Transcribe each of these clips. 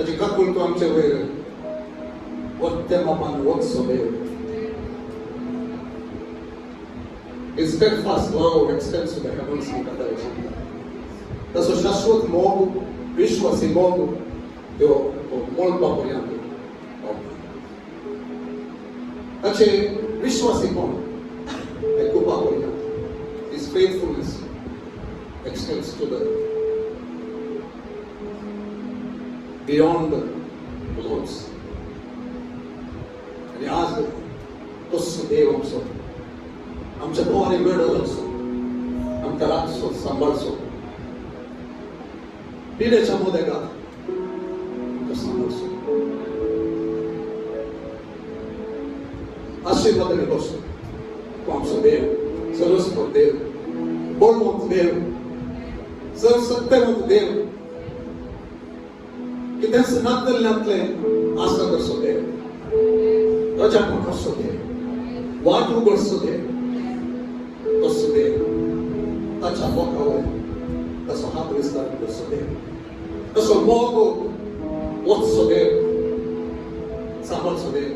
ताची काकून तूं आमचे वयर वत्ते मापान वचसो देव. His steadfast love extends to the heavens and the earth. तसो शाश्वत मोग विश्वासी मोग त्यो मोळपा पर्यंत ताचे विश्वासीपण ऐकुपा पर्यंत His faithfulness extends to the beyond the clouds. आणि आज तोच देव आमच्या पोवाने मेळलो असो, आमकां राखसो सांबाळसो, पिण्याच्या मोदेगात आमकां सांबाळसो, आशीर्वादाने बसो. तो आमचो देव, सर्वस्व देव, बळवंत देव, सर्वसत्यवंत देव, कितेंच नातल्यांतले आस्था करसो देव, रजापण करसो देव, वाट उगडसो देव. तसो देव ताच्या बोटावर तसो हात विस्तार करसो देव, तसो मोग वचसो देव, सांबाळसो देव.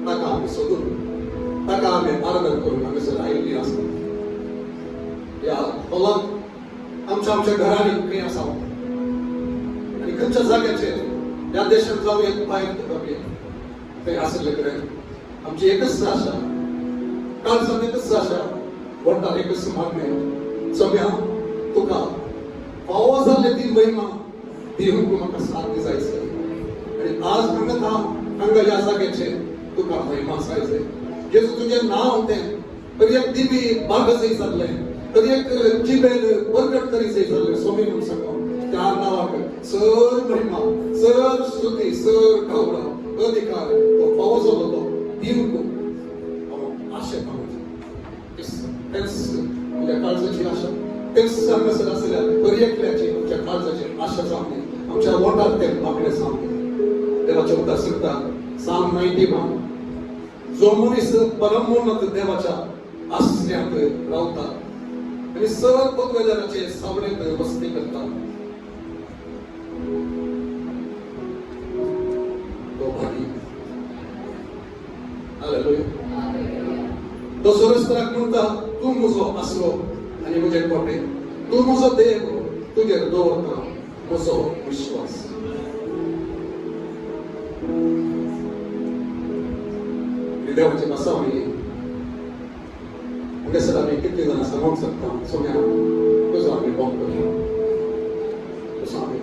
ताका आमी सोदून, ताका आमी आराधन करून आमी आयिल्लीं आसता. ह्या हॉलांत आमच्या घरांनी खंय आसा आनी खंयच्या जाग्याचेर ह्या देशांत जावं एक भायर थंय आसले कडेन आमची एकच आशा, काळजांत एकच आशा, वटार एकच मागणें, सगळ्या तुका फावो जाल्ली ती महिमा दिवंक म्हाका साथ दी जायची. आनी आज हांगा ह्या जाग्याचेर तुका महिमा जायचे. जेजू तुजें नांव तें तरी एक दिवी बागजय जाल्लें, तरी एक जिबेन परगट तरी जाल्लें सोमी म्हणून सांगो. त्या नांवाक सर महिमा, सर स्तुती, सर गौरव, अधिकार तो फावो जालो तो दिवंक हांव आशें पावता. तेच तुज्या काळजाची आशा, तेच हांगासर आसल्या बरी एकल्याची आमच्या काळजाची आशा जावंदी. आमच्या वोटार ते मागणें सांगता. देवाच्या उतर सांगता साम 91, जो मनीस परमोन्नत देवाच्या आसऱ्यांत रावता आनी सर्व पदवेदाराचे सावळेंत वस्ती करता, तो भागी. हालेलुया. तो सरस्त्राक म्हणटा तूं म्हजो आसरो आनी म्हजें कोटे, तूं म्हजो देव, तुजेर दवरता म्हजो विश्वास. देवाचे बसावणी हांगासर आमी कितले जाणां सांगूंक शकता. सोम्या तुजो आमी भोग करया, तसो आमी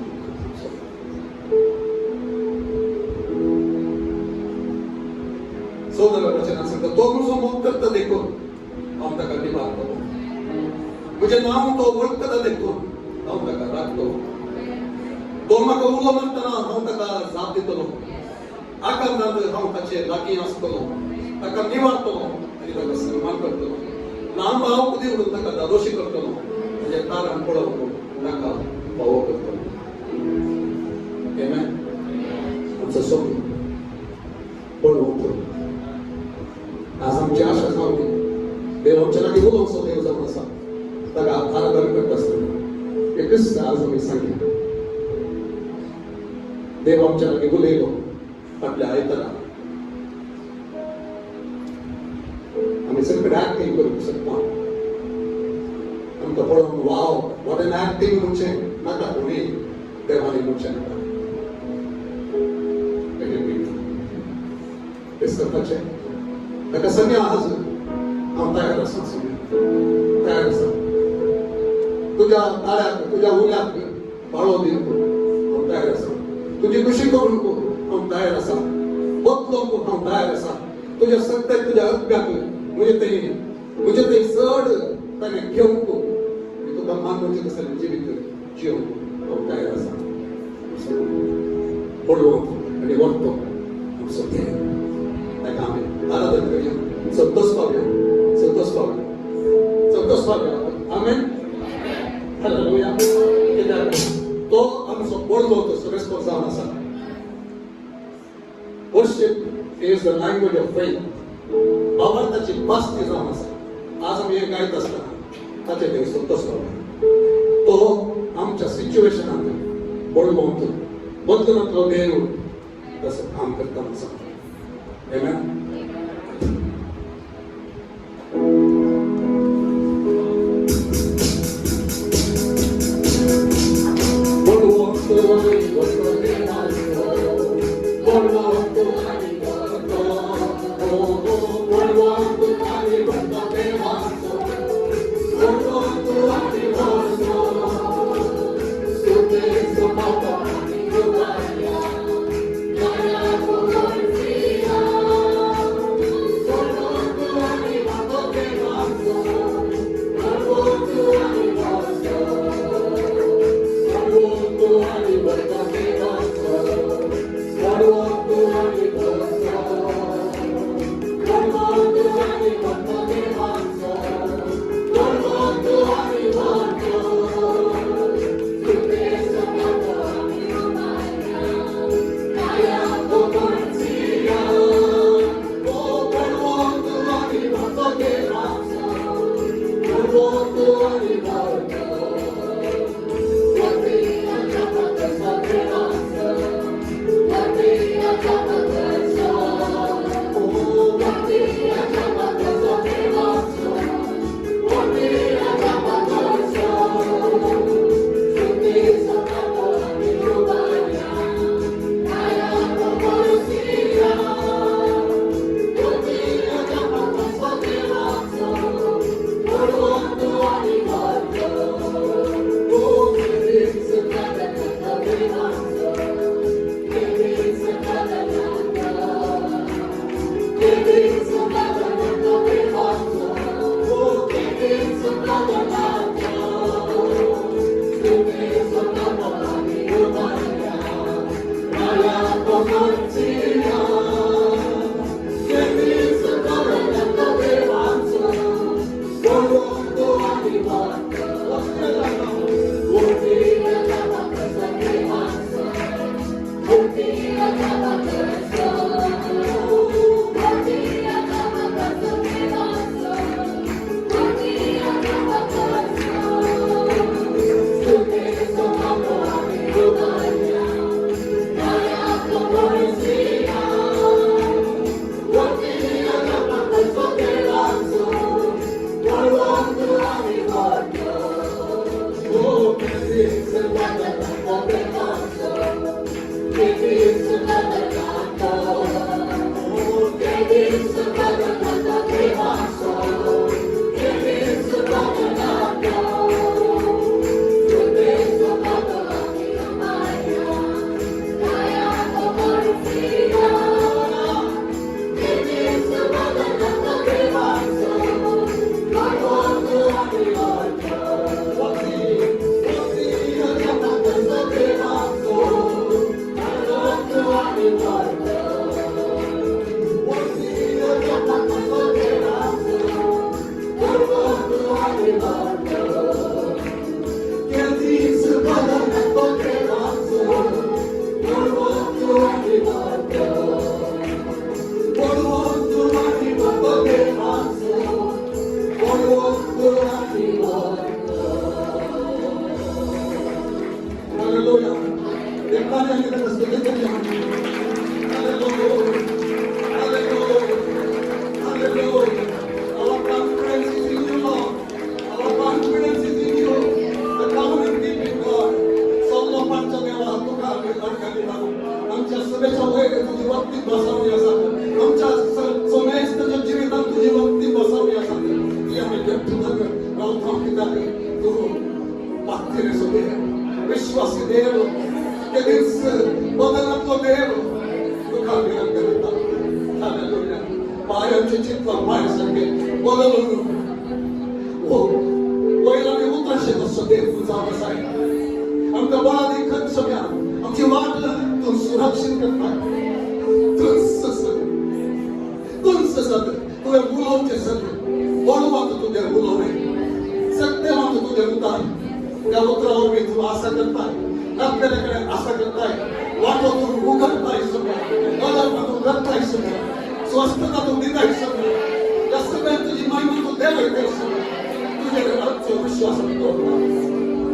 सोदर वचनांत सांगता तो म्हजो मोग करता देखून हांव ताका निबारतलो, म्हजें नांव तो वळखता देखून हांव ताका राखतलो. तो म्हाका उलो मारतना हांव ताका जाप दितलो, आकांतांत हांव ताचे लागीं आसतलो, ताका निवारतलो आनी ताका सन्मान करतलो. ल्हान भाव कधी उडून ताका दादोशी करतलो, म्हजे तारण पळोवन ताका फावो करतलो. आमेन. आमचो सोमी पळोवन आज आमची आशा जावंदी. देव आमच्या लागीं उलोवचो देव जावन आसा, ताका आराधन करता आसतना एकच आज आमी सांगया. देव आमच्या लागीं उलयलो फाटल्या आयतारा. आमी सगळे एक्टिंग करूंक शकता. आमकां पळोवन वाव वॉट एन एक्टिंग म्हणचें नाका, कोणी देवानी म्हणचें नाका. हेच करपाचें. ताका सांगया आज हांव तयार आसा, तयार आसा. तुज्या ताळ्याक, तुज्या उल्याक पाळो दिवंक हांव तयार आसा. तुजी खुशी करूंक हांव तयार आसा. बदलूंक हांव तयार आसा. तुज्या सत्याक, तुज्या अज्ञाक म्हजे थंय चड ताणें घेवंक आनी तुका मानूचे कसले जिवीत जिवंक हांव तयार आसा. पळोवंक आनी व्हरतो आमचो देव. ताका आमी आराधन करया, संतोष पावया, संतोष पावया, संतोष पावया. आमेन. हालेलुया. कित्याक तो आमचो व्हडलो तो रेस्पॉन्स जावन आसा. Worship is the language of faith. भावार्थाची भास ती जावन आसा. आज आमी हें गायत आसतना ताचे देव संतोष पावया. तो आमच्या सिच्युएशनांत बळवंत बदलतो देव तसं काम करताना सांगतो. आमेन.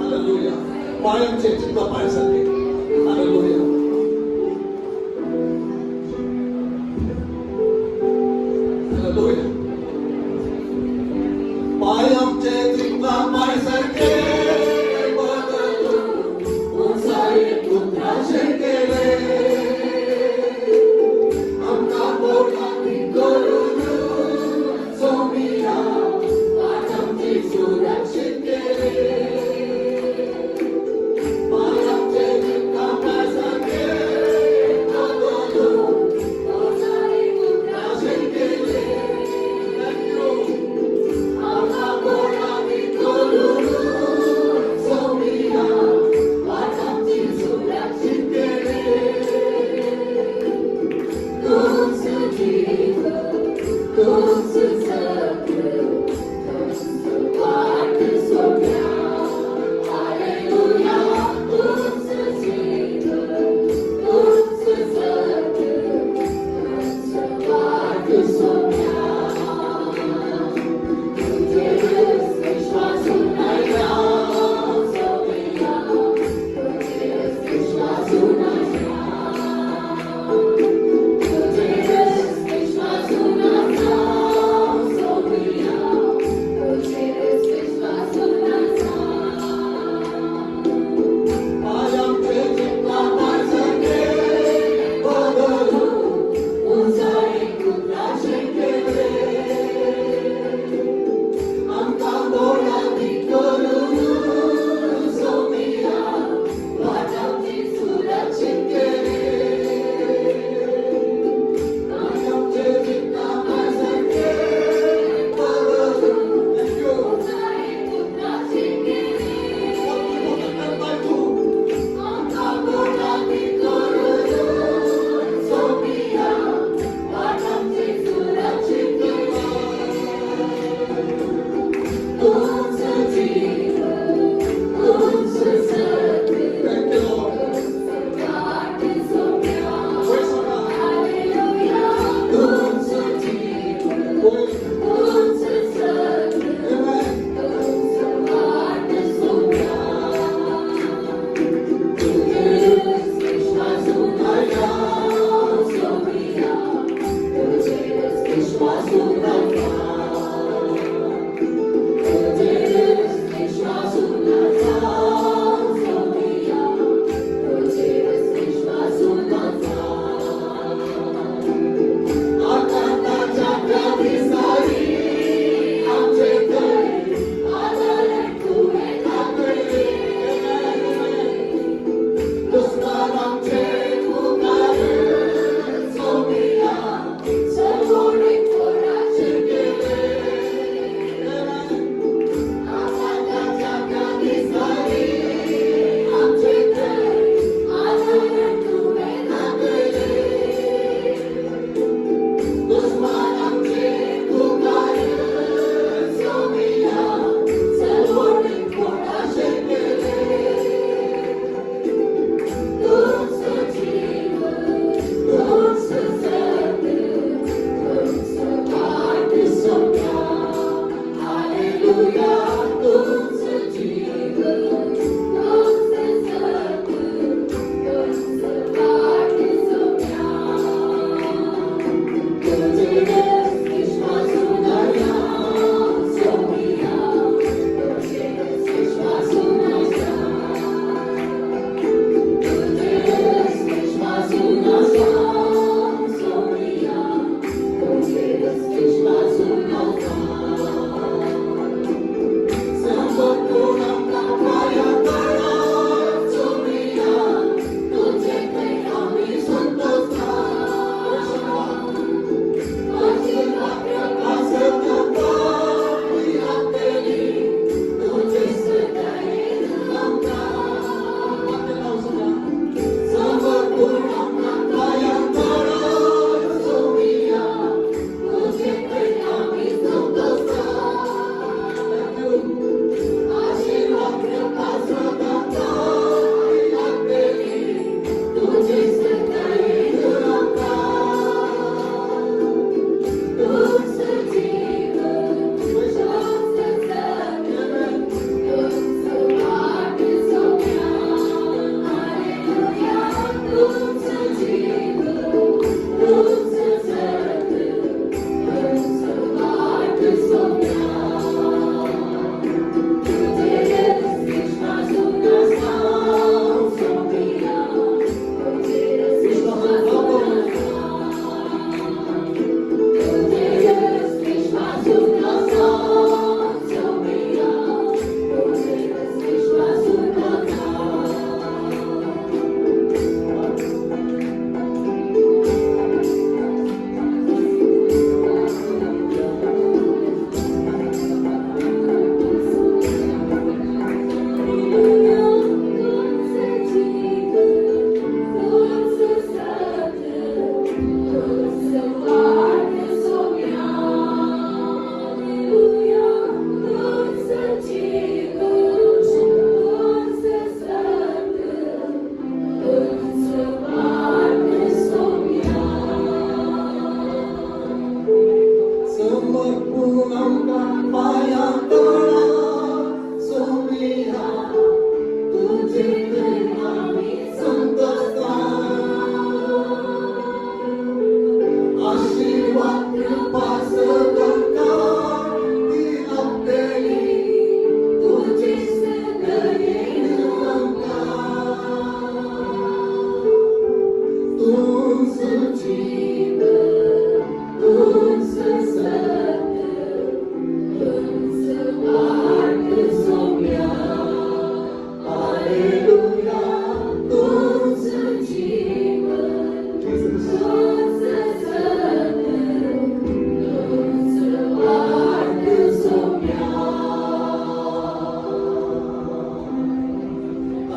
Hallelujah. Hallelujah.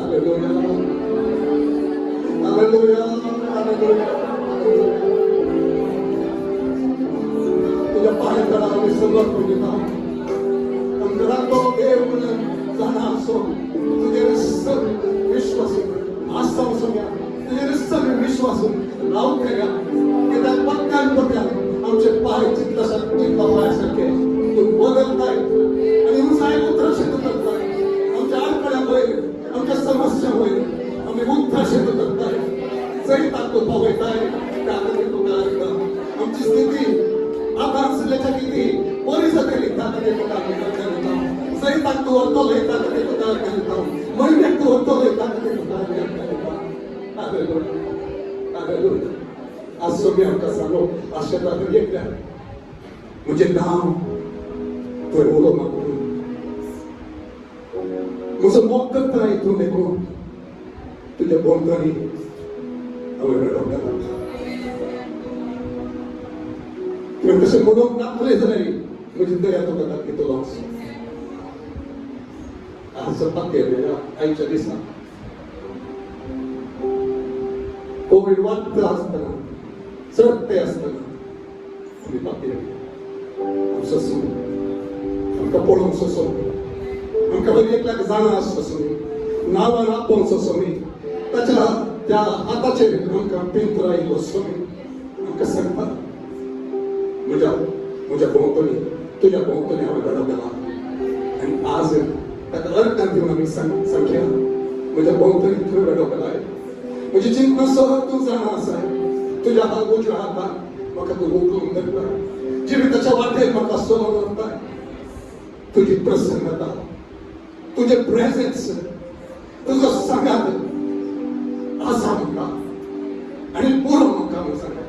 Hallelujah, hallelujah. तुझ्या पाय तळावर समर्पण देत आहोत. अंतरातो देव म्हणून जाणार असो, तुझे सर्व विश्वासू आस्था समया, तुझे सर्व विश्वासू लावून ठेवा. त्या पक्क्या आमचे पाय चित्तासारखे पायासारखे तू बदलताय आणि उंचाई उतरशित करताय. आमच्या अडथळ्यामुळे, आमच्या समस्यामुळे आम्ही उतरशित करताय. जरी ताकद पावताय त्यामध्ये तू काय आमची स्थिती आता असल्याच्या किती परिस्थिती ताकद सही ताकद वर्तवलं हे ताकद महिन्यात वर्तवलं हे ताकद आज तुम्ही आमका सांगो आशेतात एकदा म्हणजे नाव तो बोलो मागून मुझं मोकत नाही तू देखो तुझ्या बोलतानी तुम्ही कसे म्हणून नापले नाही म्हणजे दया तो कदा की तो लॉस असं पक्के आईच्या दिसणार कोविड वाटत असताना चढते असताना तुम्ही पक्के ससू आमका पळून ससो आमका बरी एक लाख जाणं असतो नावानं आपण ससो मी त्याच्या त्या हाताचे आमका पिंपराई बसतो मी आमका सांगतात मुझ्या भोवतणी तुझ्या भोवतणी आम्ही घडवलेला आणि आज त्याचा अर्थ देऊन आम्ही संख्या मुझ्या भोवतणी तुझं घडवलेला आहे. म्हणजे चिंतनासह तू जाणार असाय तुझ्या हा गोष्ट हातात मग तू उकळून धरता जीविताच्या वाटेत मग सोडून धरताय. तुझी प्रसन्नता तुझे प्रेझेन्स तुझं सांगात असा मुका आणि पूर्ण मुका मग सांगा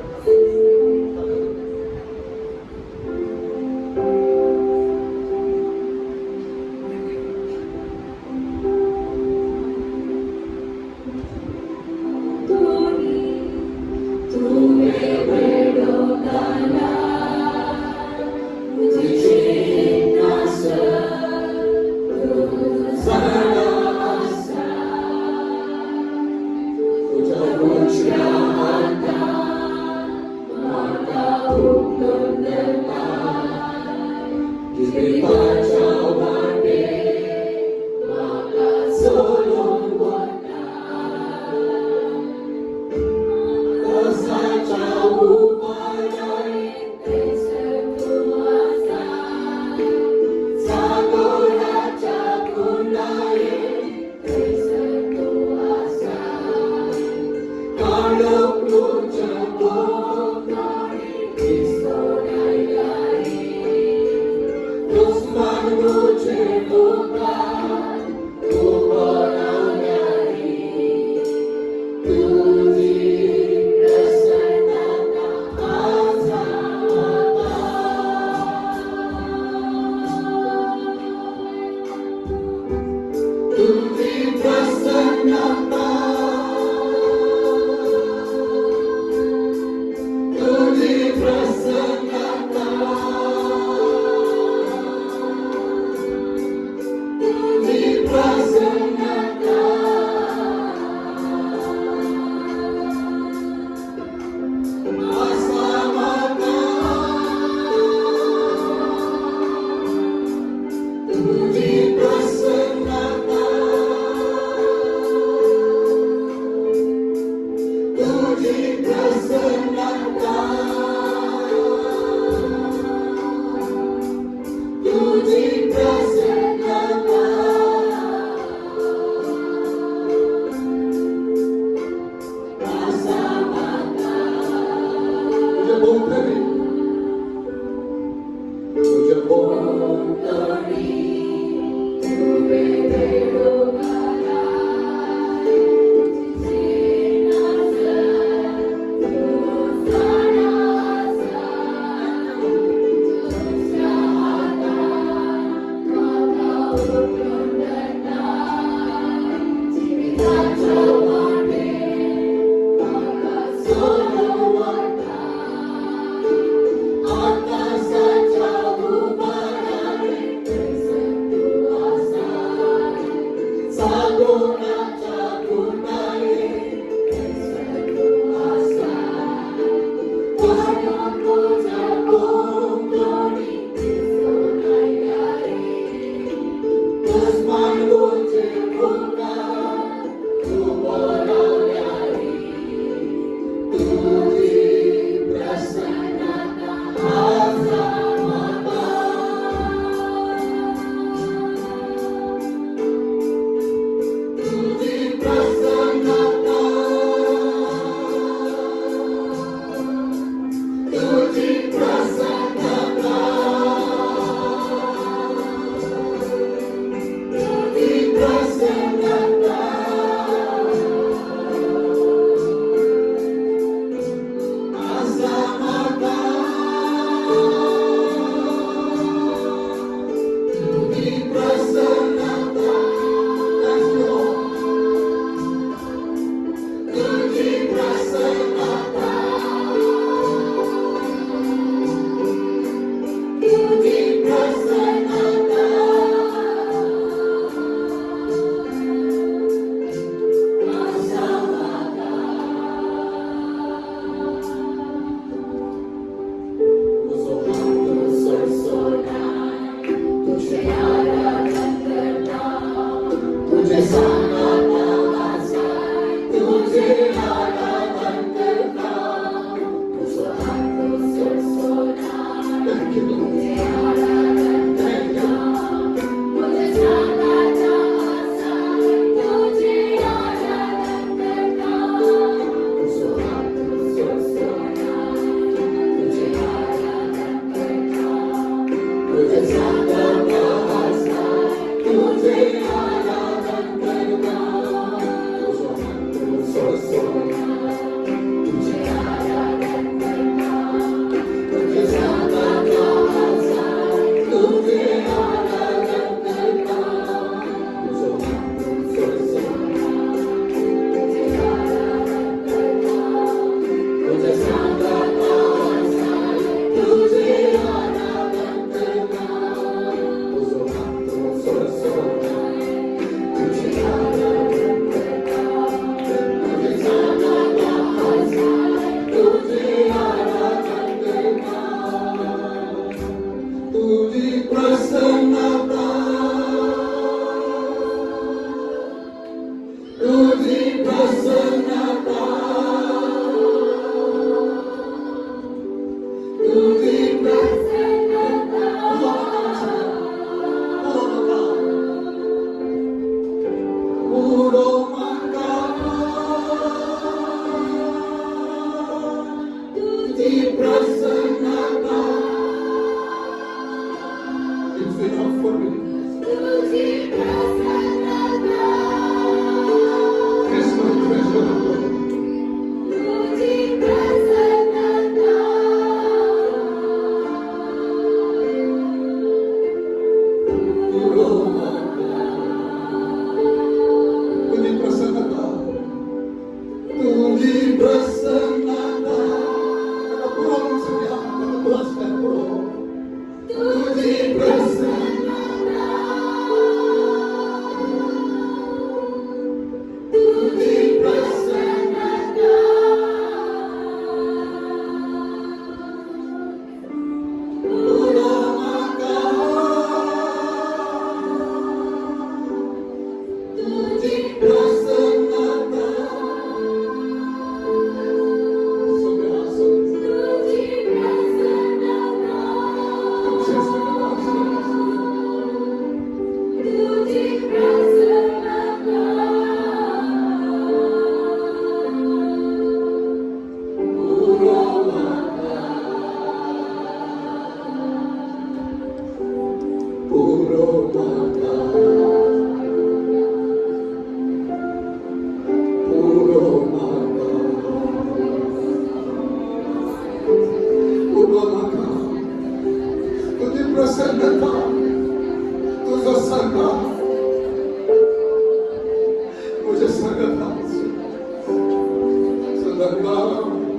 सदा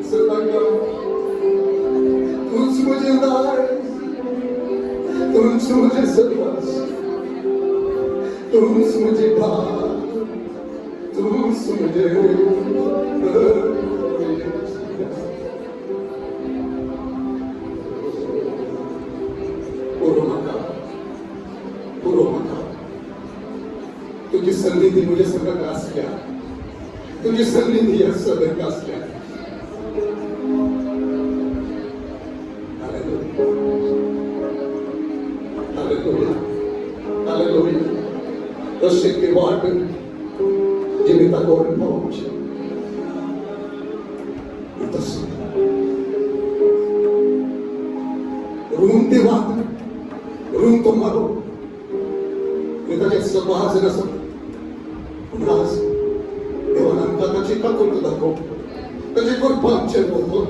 सदा तूच मुझे दार तूच मुझे सर्वस तूच मुझे भाग तूच मुझे तुझी सन्निधी मुझे सगळं असल्या तुझी सन्निधी या सगळं असल्या Rozsvětli vážně, že mi takové pomůže. Je to super. Rum ty vážně, rum to maro. Je to jak se vážně na sobě. U nás, Devananta tačí kakultu dako. Tačí kurban červoto.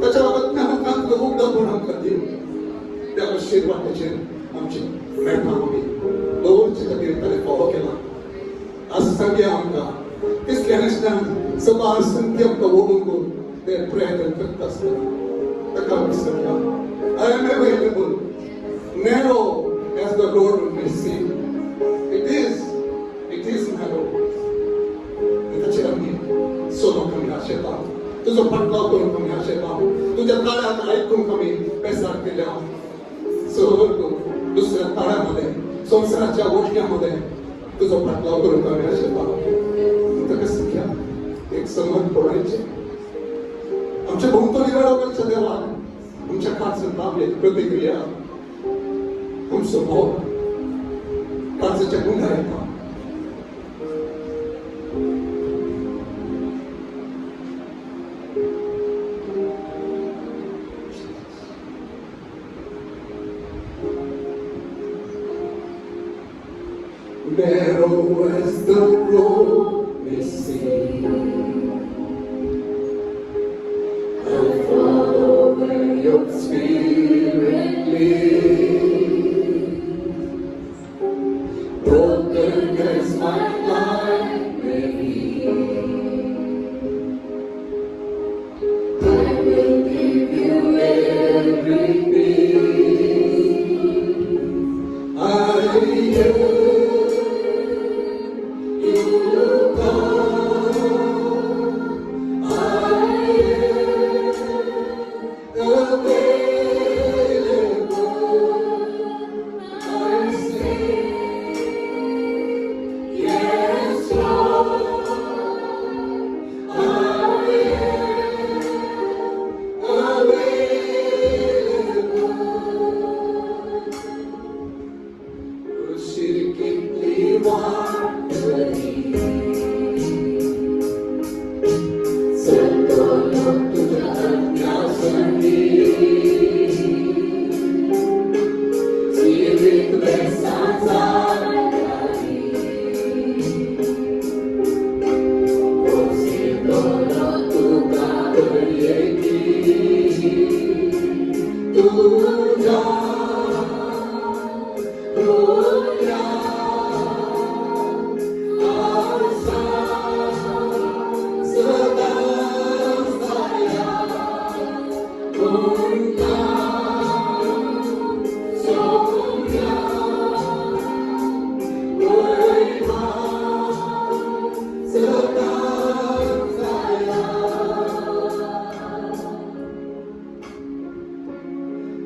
Tačí avat mehanat lohuk da bunam kadi. Jako širva tačí, amči, mertami. दोनचे कीर्तने पाहो केला असं सांगे आमका इसलिए हरिष्णान सभा संत्यम का वोडून को ते प्रयत्न करत असतात तका विसरला I am available narrow as the road may seem it is narrow त्याची आम्ही सोनो कमी आशेता तुझं पटलाव करून कमी आशेता तुझ्या ताळ्यात ऐकून कमी पैसा केल्या सहवर दुसऱ्या ताळ्यामध्ये संसाराच्या ओढण्यामध्ये तुझा पाठलाव करून कमी आशेता तिथं कसं घ्या एक संबंध पडायचे आमच्या भोवतणी वेळोवेळच्या देवा आमच्या काळचं ताबले प्रतिक्रिया आमचं भाव काळजाच्या गुन्हा येतात Narrow as the road may seem, I'll follow where your spirit leads. Broken as my life may be, I will give you every need. I am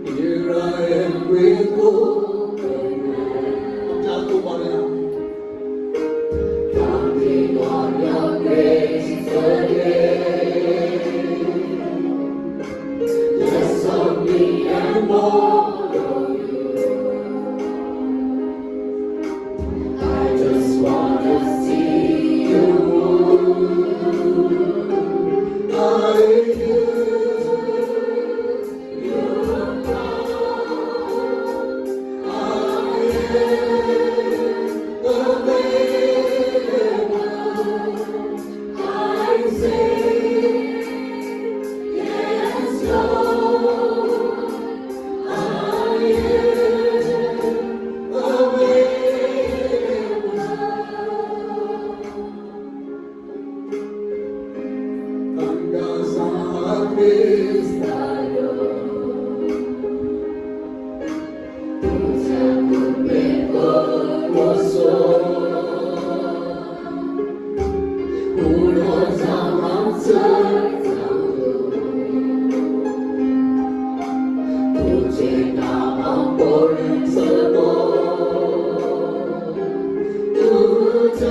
Here I am with open hands, counting on your grace again. Less of me and more of you. I just want to see you move. 우러져왔을 부지가 볼서도 두자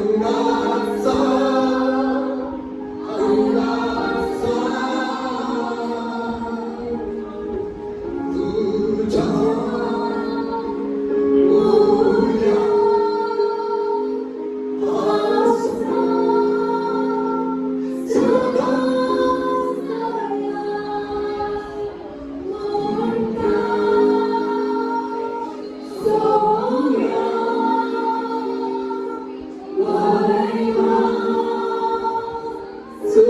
अंगाचा तुझ्या उद्या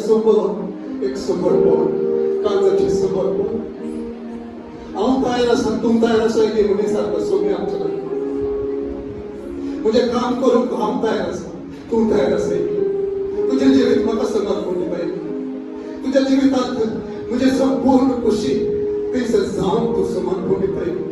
सदा एक समर्पण काळजाचे समर्पण हांव तयार आसा तूं तयार आसा की म्हणे सारको सोमी आमच्याकडे म्हजें काम करूंक हांव तयार आसा तूं तयार आसा तुजें जिवीत म्हाका समर्पण दिवपाक तुज्या जिवितांत म्हजें संपूर्ण खुशी थंयसर जावन तूं समर्पण दिवपाक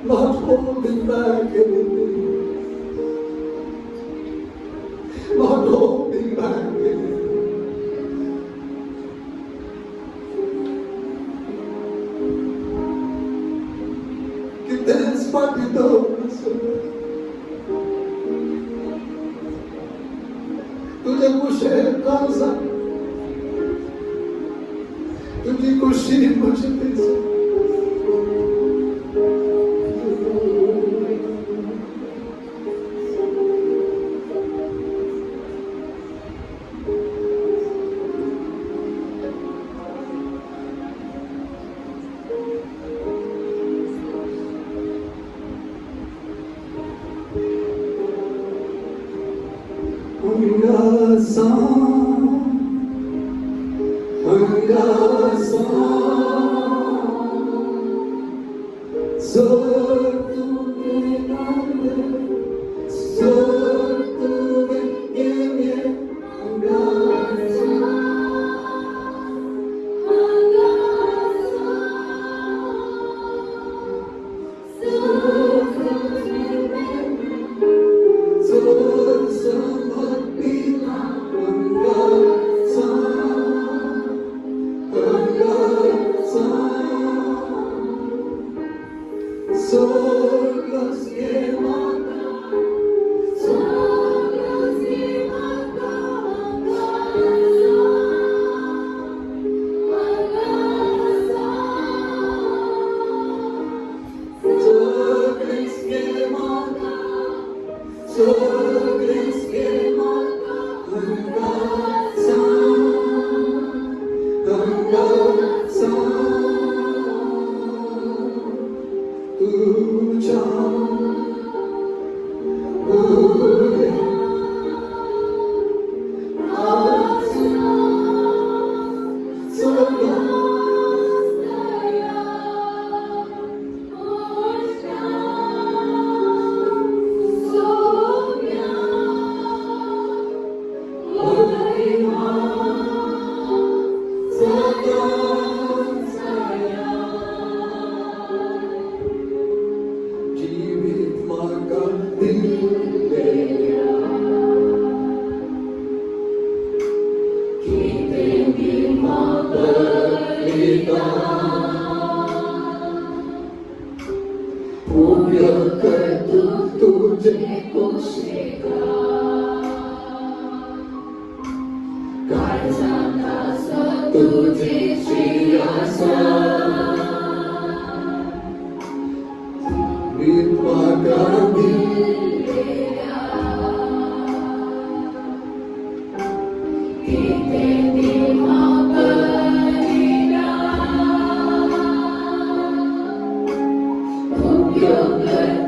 not holding back anything, not holding back anything. Kites patidos, तुझे खुशी काळजा, तुझी खुशी मुझे दे. पूर्ण कर तू तुझे खुशिका काळजाचा तुझी आशा विद्वागा दिलेल्या किती देवा बलिला उपयोग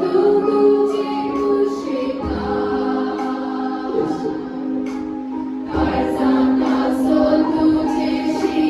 तू तुझी खुशिका काळजाचा तुझी आशा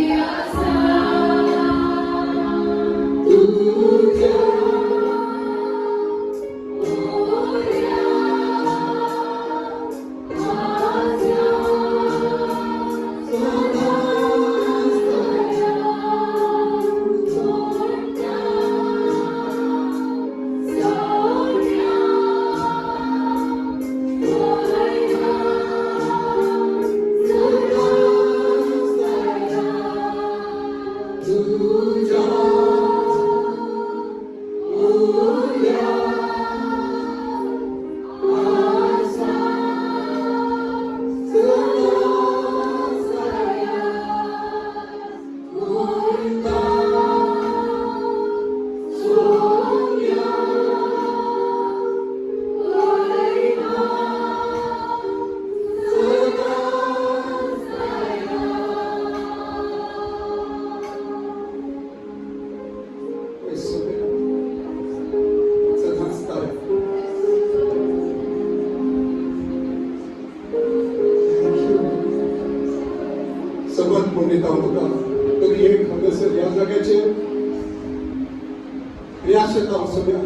तुझ्या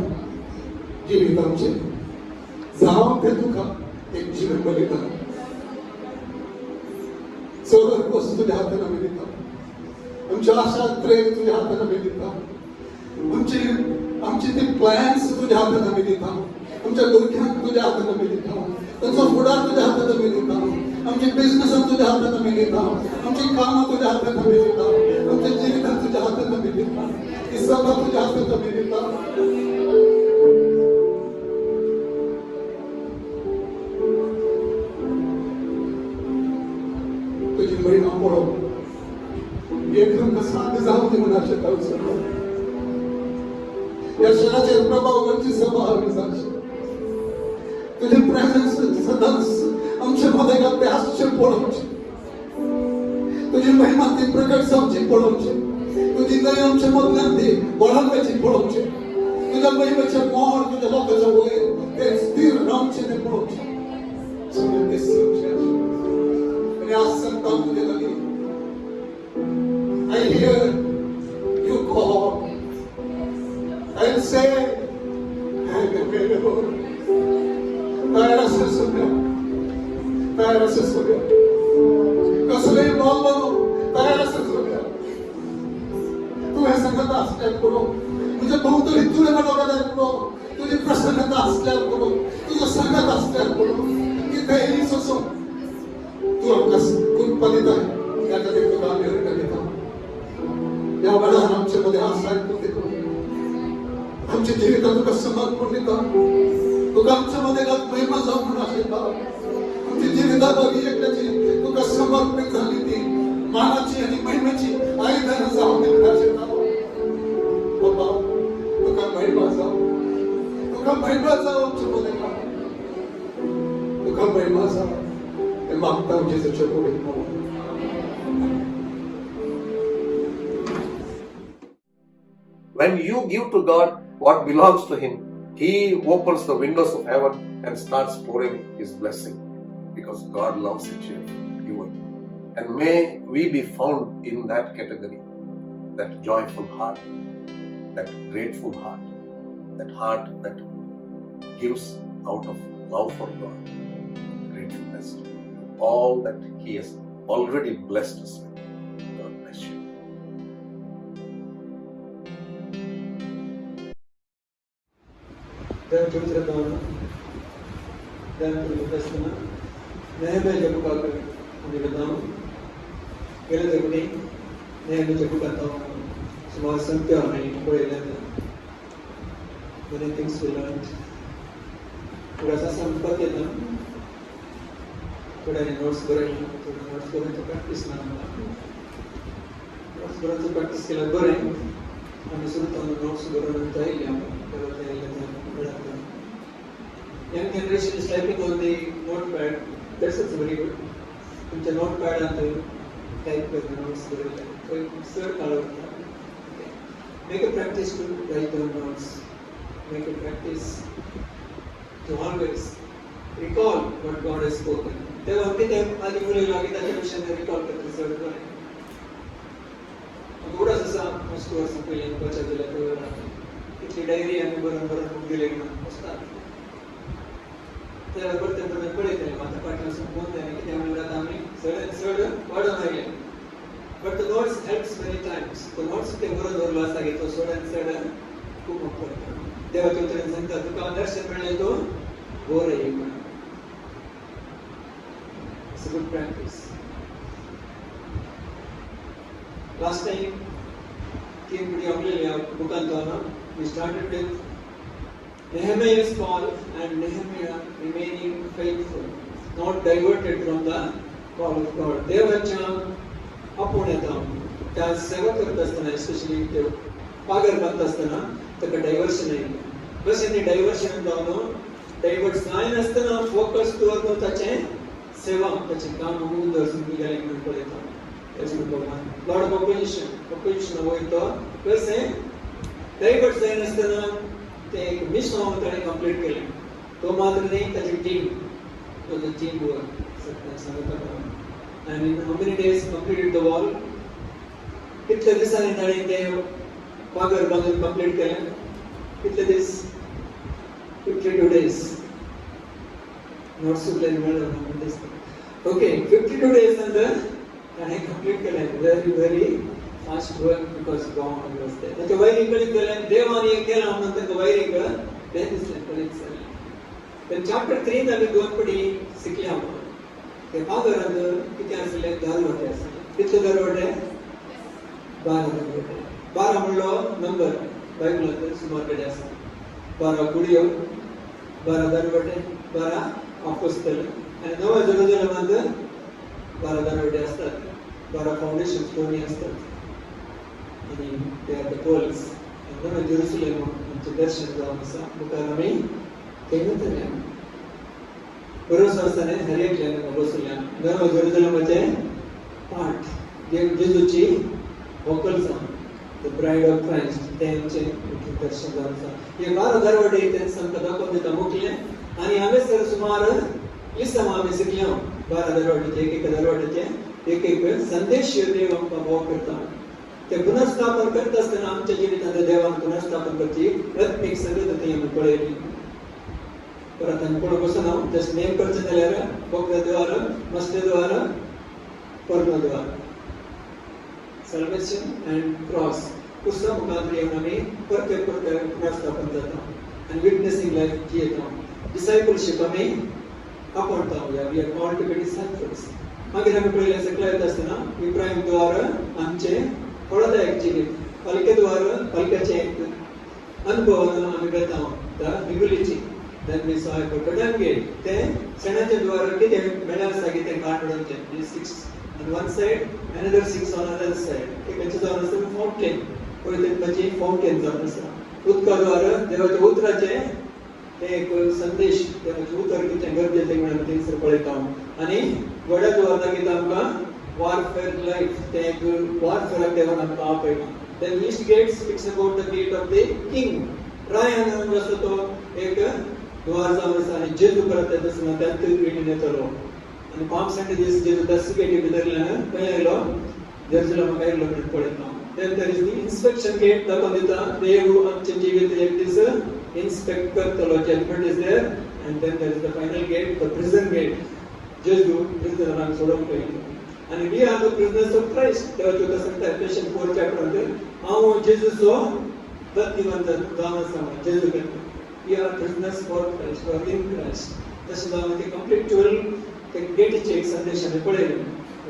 जीवितांचे जाव ते तुका एक जीवन बलिदान सर्व गोष्टी तुझ्या हाताने आम्ही देतो आमच्या आशा प्रेम तुझ्या हाताने आम्ही देतो आमचे ते प्लॅन्स तुझ्या हाताने आम्ही देतो आमच्या गुडघ्यात तुझ्या हाताने आम्ही देतो त्यांचा पुढार तुझ्या हाताने आम्ही देतो आमचे बिझनेस तुझ्या हाताने आम्ही देतो आमची कामं तुझ्या हाताने आम्ही देतो आमच्या जीवितात तुझ्या हाताने आम्ही देतो ही सभा तुझ्या हाताने आम्ही देतो तुझी महिमा पडो एक रंग साधे जाऊ दे म्हणा शकाल या शहराचे प्रभावांची सभा हवी जाशी तुझे प्रेझेन्स सदाच आमच्या मध्ये ते आश्चर्य पडवचे तुझी महिमा ती प्रकट जावची पडवचे तुझी दया आमच्या मधल्यात ती वळावायची पडवचे तुझ्या महिमेचे मोहर तुझ्या लोकांच्या वय ते स्थिर रामचे ते पडवचे सगळे ते समजे आणि आज संतान तुझे लगे I hear you call I'll say I'm available तयार असेल सगळं कसले बॉल बनव तयार असेल सगळं तू हे सांगत असल्यावर करो तुझ्या बहुतरी तुला बनवलेला करो तुझी प्रसन्नता असल्यावर करो तुझं सांगत असल्यावर करो की काही ससो तू अभ्यास कोण पलित आहे त्याच्या देखील आम्ही हरकत घेता या वेळा आमच्या मध्ये हा साहित्य देतो आमच्या जीवितात तुका समर्पण देता तुका आमच्या मध्ये महिमा जाऊ म्हणून असेल आमची जीविताची एकट्याची तुका समर्पित झाली ती मानाची आणि महिमेची आयुधान जाऊन दिली असेल बाबा तुका महिमा जाऊ आमच्या मध्ये तुका महिमा जाऊ हे मागता जेसूच्या पुढे When you give to God what belongs to Him, He opens the windows of heaven and starts pouring His blessing because God loves a cheerful giver. And may we be found in that category, that joyful heart, that grateful heart that gives out of love for God, gratefulness to all that He has already blessed us with. God bless you. Dan ceritakan dan berkesana Nehemiah jago kata dia kata kira jadi Nehemiah jago kata more something on it, many things we learned. थोडासा संपर्क येतो थोड्याने notes करायला notes करायचं practice notes करायचं practice केलं बरं आहे आम्ही सुरू नोट्स करून जाईल young generation is typing on the notepad. That's also very good. तुमच्या notepad आणि type करून notes करायला सर काढा. Make a practice to write down notes. Make a practice to always recall what God has spoken. तेव्हा मी त्या आधी मुलीला त्याच्या विषयाने रिकॉल करते सर बरं थोडासा असा मस्त असं पहिले बचा दिला तेव्हा तिथली डायरी आम्ही बरोबर बुक दिले असतात त्याला प्रत्येक पडेल आता पाठीला फोन द्या की त्यामुळे आता आम्ही सड वाढवून राहिले but the notes helps many times तो नोट्स ते बरोबर असा घेतो सोडा सड खूप पडतो तेव्हा तो तरी सांगतात तुका दर्शन मिळाले तो गोर आहे It's a good practice. Last time, we started with Nehemiah's call and Nehemiah remaining faithful, not diverted from the call of God. देवाच्या आपण येतो त्या सेवा करत असताना especially ते पागर करत असताना त्याला डायव्हर्शन आहे बस यांनी डायव्हर्शन जाऊन डायव्हर्ट जाय नसताना फोकस करून त्याचे सेवा त्याचे काम होऊन दर्शन केले म्हणून पडतो लॉर्ड ऑफ ऑपोजिशन होतो कसे डायव्हर्ट जाय नसताना ते एक मिशन होऊन त्याने कंप्लीट केले तो मात्र नाही त्याची टीम वर्क सांगता and in how many days completed the wall कितले दिवसांनी त्याने ते पागर बांधून कंप्लीट केले कितले दिवस 52 days not so plan okay 52 days नंतर त्याने कंप्लीट केले very fast work because God was there त्याच्या वैरिकडे केले देवाने केला नंतर वैरिक ते दिसले परीक्षा तर चॅप्टर 3 मध्ये दोन पडी शिकले आपण ते पागरांत किती असले 10 वाटे असले किती दरवाटे 12 दरवाटे 12 म्हणलो नंबर बायबलात सुमारकडे असतात 12 कुडियो 12 दरवाटे 12 अपोस्तल आणि नवा जेरुसलेमात 12 दरवाटे असतात 12 फाउंडेशन स्टोनी असतात आणि ते आर द पोल्स नवा जेरुसलेम आमचे दर्शन जाऊन असा मुखार आम्ही केलं तर बरोबर असताना हर एक जण बसल्या नवा जेरुसलेमाचे पाठ जेजूची vocal song the bride of Christ त्यांचे दर्शन जाऊन हे 12 दरवाटे त्यांनी संत दाखवून देता मुकले आणि आम्ही सर सुमार लिसम आम्ही शिकलो 12 दरवाटे एक दरवाटे एक संदेश देव आमका भाव करता ते पुनर्स्थापन करत असताना आमच्या जीवितात देवान पुनर्स्थापन करते प्रत्येक सगळं ते आम्ही पळेली परत आम्ही पुढे बसून आहोत जसं नेम करचं झाल्यावर बघद्वार मस्तेद्वार पर्णद्वार salvation and cross पुस्तक मुखांतर येऊन आम्ही प्रत्येक पुनर्स्थापन करतो and witnessing life जियेतो discipleship आम्ही आपणतो we are called to be disciples मागे आम्ही पहिले सगळं असताना इब्राहिम द्वारा आमचे फळदायक जीवित पालकाचे अनुभवानं आम्ही करता त्या बिगुलीची then we saw a Rotterdam gate ते सणाच्या द्वारा किती मेळा सांगितले काढण्याचे 6 on one side another 6 on another side एकाचे जाऊन असतं फाउंटेन कोणते म्हणजे फाउंटेन जाऊन असतं उत्काद्वारा देवाच्या उतराचे ते एक संदेश देवाचे उतर किती गरजेचे म्हणून ते सर पळत आहोत आणि वडाद्वारा किती आमका वॉरफेअर लाईफ ते एक वॉरफेअर देवान आमका आपयला then east gate speaks about the gate of the king Ryan असतो तो एक द्वार जाऊन आणि जेजू करत आहे तसं त्यात वेळी नेतो आणि पाम संडे दिवस जेजू दस गेट बिदरल्यानं पहिला जेरुसलेम काही किलोमीटर पडत then there is the inspection gate दाखवून देता देव आमच्या जीवित एक दिवस इन्स्पेक्ट करतो judgement is there and then there is the final gate the prison gate जेजू प्रिझनरांना सोडून ठेवतो आणि we are the prisoners of Christ तेव्हा तो सांगता Ephesians 4 chapter मध्ये हाऊ जेजूचो प्रतिबंध जाऊन सांगा जेजू करतो we are prisoners for Christ or in Christ तसे जाऊन ते कंप्लीट 12 ते गेटचे एक संदेश आम्ही पडेल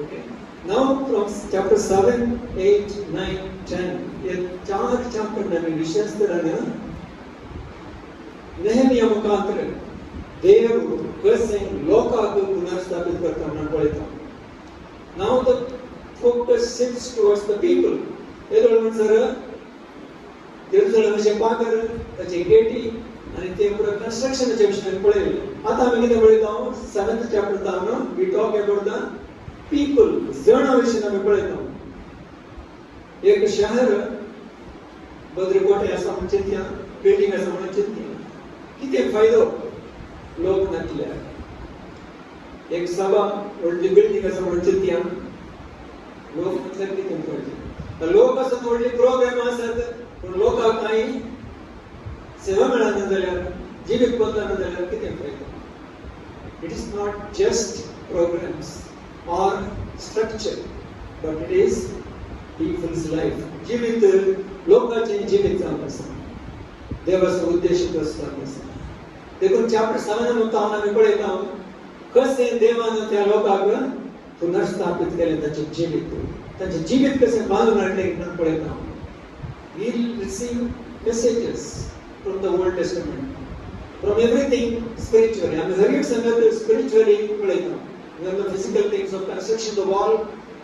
ओके Now from chapter 7, 8, 9, 10 ये 4 चैप्टर में विशेष तरह नेहमिया मुखांतर देव कैसे लोका को पुनर्स्थापित करता होना पड़ेगा. Now the focus shifts towards the people. ये तो सर जेरुसलेमचे पाकर त्याचे गेटी आणि ते पुरा कन्स्ट्रक्शनच्या विषयाने पळेल. आता आम्ही किती पळयतो 7th chapter तावनो we talk about the people जण विषय आम्ही पळयतो. एक शहर बद्रकोटे असा म्हणजे त्या बिल्डिंग असा म्हणजे किती फायदो लोक नातल्या. एक सभा व्हडली बिल्डिंग असा म्हणजे त्या लोक नातल्या किती फायदो. लोक असं व्हडली प्रोग्राम असतात पण लोकांक काही सेवा मिळाना जाल्यार जीवित बदलना जाल्यार किती फायदो. It is not just programs or structure, but it is people's life. जीवित लोकांचे जीवित जावन आसा. देवाचो उद्देश असता. देखून चॅप्टर 7 म्हणटा आम्ही पळयता कसे देवान त्या लोकांक पुनर्स्थापित केले त्यांचे जीवित कसे बांधून हाडले म्हणून पळयता. We receive messages from the Old Testament, from everything spiritually. आम्ही हर एक संगत spiritually पळयता. When the physical things of construction, the wall,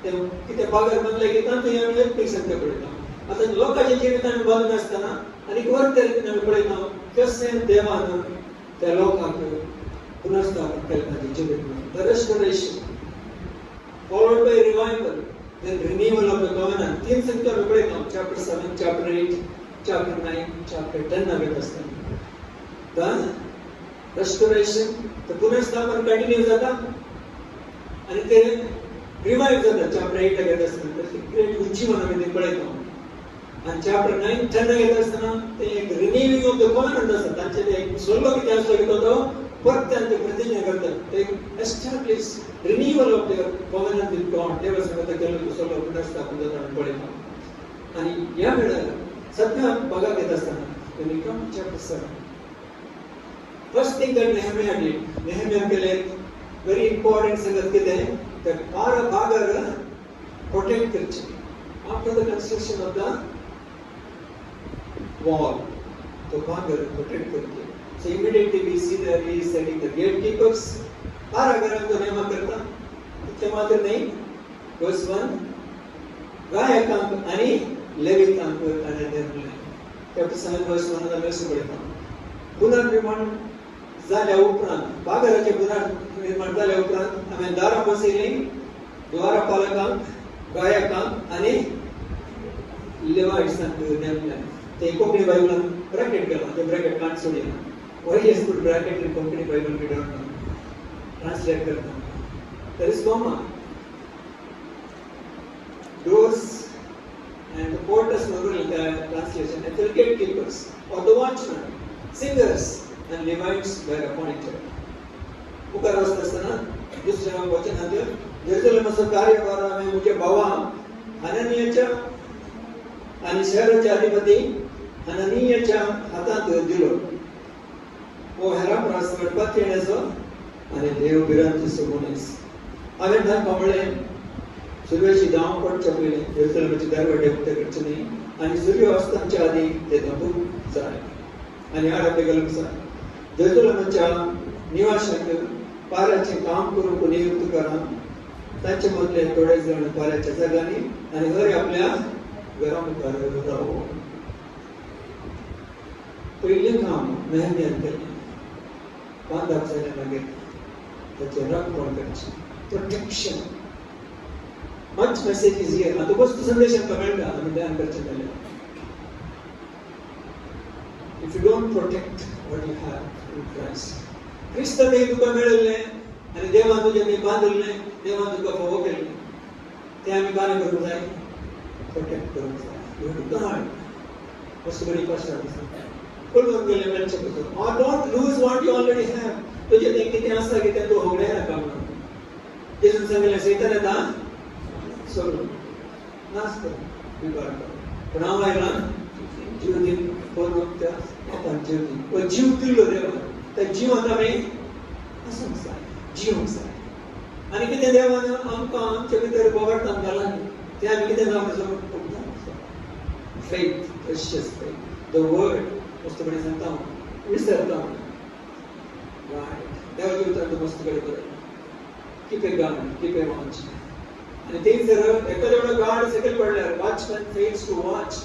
ते किती बागर बांधले की तांतूय आम्ही एक संगत पळयता. आता लोकांचे जीवित आम्ही बांधून असताना आणि वर तरी आम्ही पळयता कसे देवान त्या लोकांक पुनर्स्थापित केले जीवित. The restoration followed by revival, then renewal of the covenant. तीन संगत आम्ही पळयता. Chapter 7, chapter 8, chapter 9, chapter 10 आम्ही असताना. The restoration, the पुनर्स्थापन कंटिन्यू जाता आणि ते रिवाइव जाता. चॅप्टर 8 घेत असताना ग्रेट उज्जीवन आम्ही ते पळयता. आणि चॅप्टर 9, 10 घेत असताना ते एक रिन्यूइंग ऑफ द कॉव्हनंट असता. तांचे ते एक सोलो किती असतो की तो परत त्यांचे प्रतिज्ञा करतात. एक establish renewal of their covenant with God. देवा संगत केलं तो सोलो पुनर्स्थापन जाता आम्ही पळयता. आणि या वेळेला सध्या बघा घेत असताना when we come to chapter 7, first thing that Nehemiah did, Nehemiah केले very important संगत किती आहे तर बागर प्रोटेक्ट करचे. After the construction of the wall, तो बागर प्रोटेक्ट करते. So immediately we see that he is setting the gatekeepers. बारागारांचा नेमा करता. इतके मात्र नाही. Verse 1, गायकांक आणि लेवितांक आणि निर्णय. Chapter 7 verse 1 ला मेसेज पडता. पुनर्निर्माण झाल्या उपरांत बागराचे पुनर्निर्माण झाल्या उपरांत आम्ही दारा बसयली द्वारपालकांक, गायकांक आणि लेवाइट्सांक नेमले. ते कोंकणी बायबलान ब्रॅकेट केला. ते ब्रॅकेट कांट सोडिना. Why is put bracket in Konkani Bible we don't know. Translate करता. There is comma. Doors and the porters plural translation. And the gatekeepers or the watchmen, singers and Levites were appointed. पुकार वाजत असताना दुसऱ्या वचनात जेरुसलेमचं कार्यभार आम्ही मुझे भावा हननियाच्या आणि शहराच्या अधिपती हननियाच्या हातात दिलो. वो हेराप्रास गणपत येण्याचं आणि देव बिरांची सुमोनीस. आम्ही ना कमळे सूर्याची दाव पडच्या पहिले जेरुसलेमची दरवाजे उघडचे नाही आणि सूर्य अस्तांच्या आधी ते धापून जाय. आणि आडपे गलमसा जेरुसलेमच्या निवासाक पाऱ्याचे काम करून कोणी नियुक्त करा. त्यांचे मधले थोडे जण पाऱ्याच्या जागांनी आणि घरी आपल्या घरामुखार राहू. पहिले काम नेहमियान केले. बांधाक जायला मागीर त्याचे रक्षण करचे. Protection. Much message is here. आता वस्तू संदेश आमकां मेळटा आमी ध्यान करचें जाल्यार. If you don't protect what you have in Christ, क्रिस्त ते तुका मेळयल्लें आनी देवान तुजें नी बांदलें, देवान तुका फोव केल्लें, तें आमी कारें करूंक जाय, प्रोटेक्ट करूंक जाय. You have to guard. वस्तू बरी कश्टाक आसा. पळोवन गेलें मेळचें पसून. Or don't lose what you already have. तुजें तें कितें आसा की तें तूं होगड्या नाका म्हणून. जेजून सांगलें सैतान येता सोडून नाश कर बिगाड कर. पण हांव आयला जीव दिवन पळोवंक त्या आतां जीव दी. जीव दिल्लो देवान त्या जिवाक आमी आसूंक जाय, जिवंक जाय. आनी कितें देवान आमकां आमचे भितर बोवाळटान घाला तें आमी कितें जावन faith, precious faith. The word, मस्त कडे सांगता विसरता देवाच्या उतरांत मस्त कडे करता keep a guard, keep a watch. And things are एखाद्या guard सकल पडल्यार watchman fails to watch,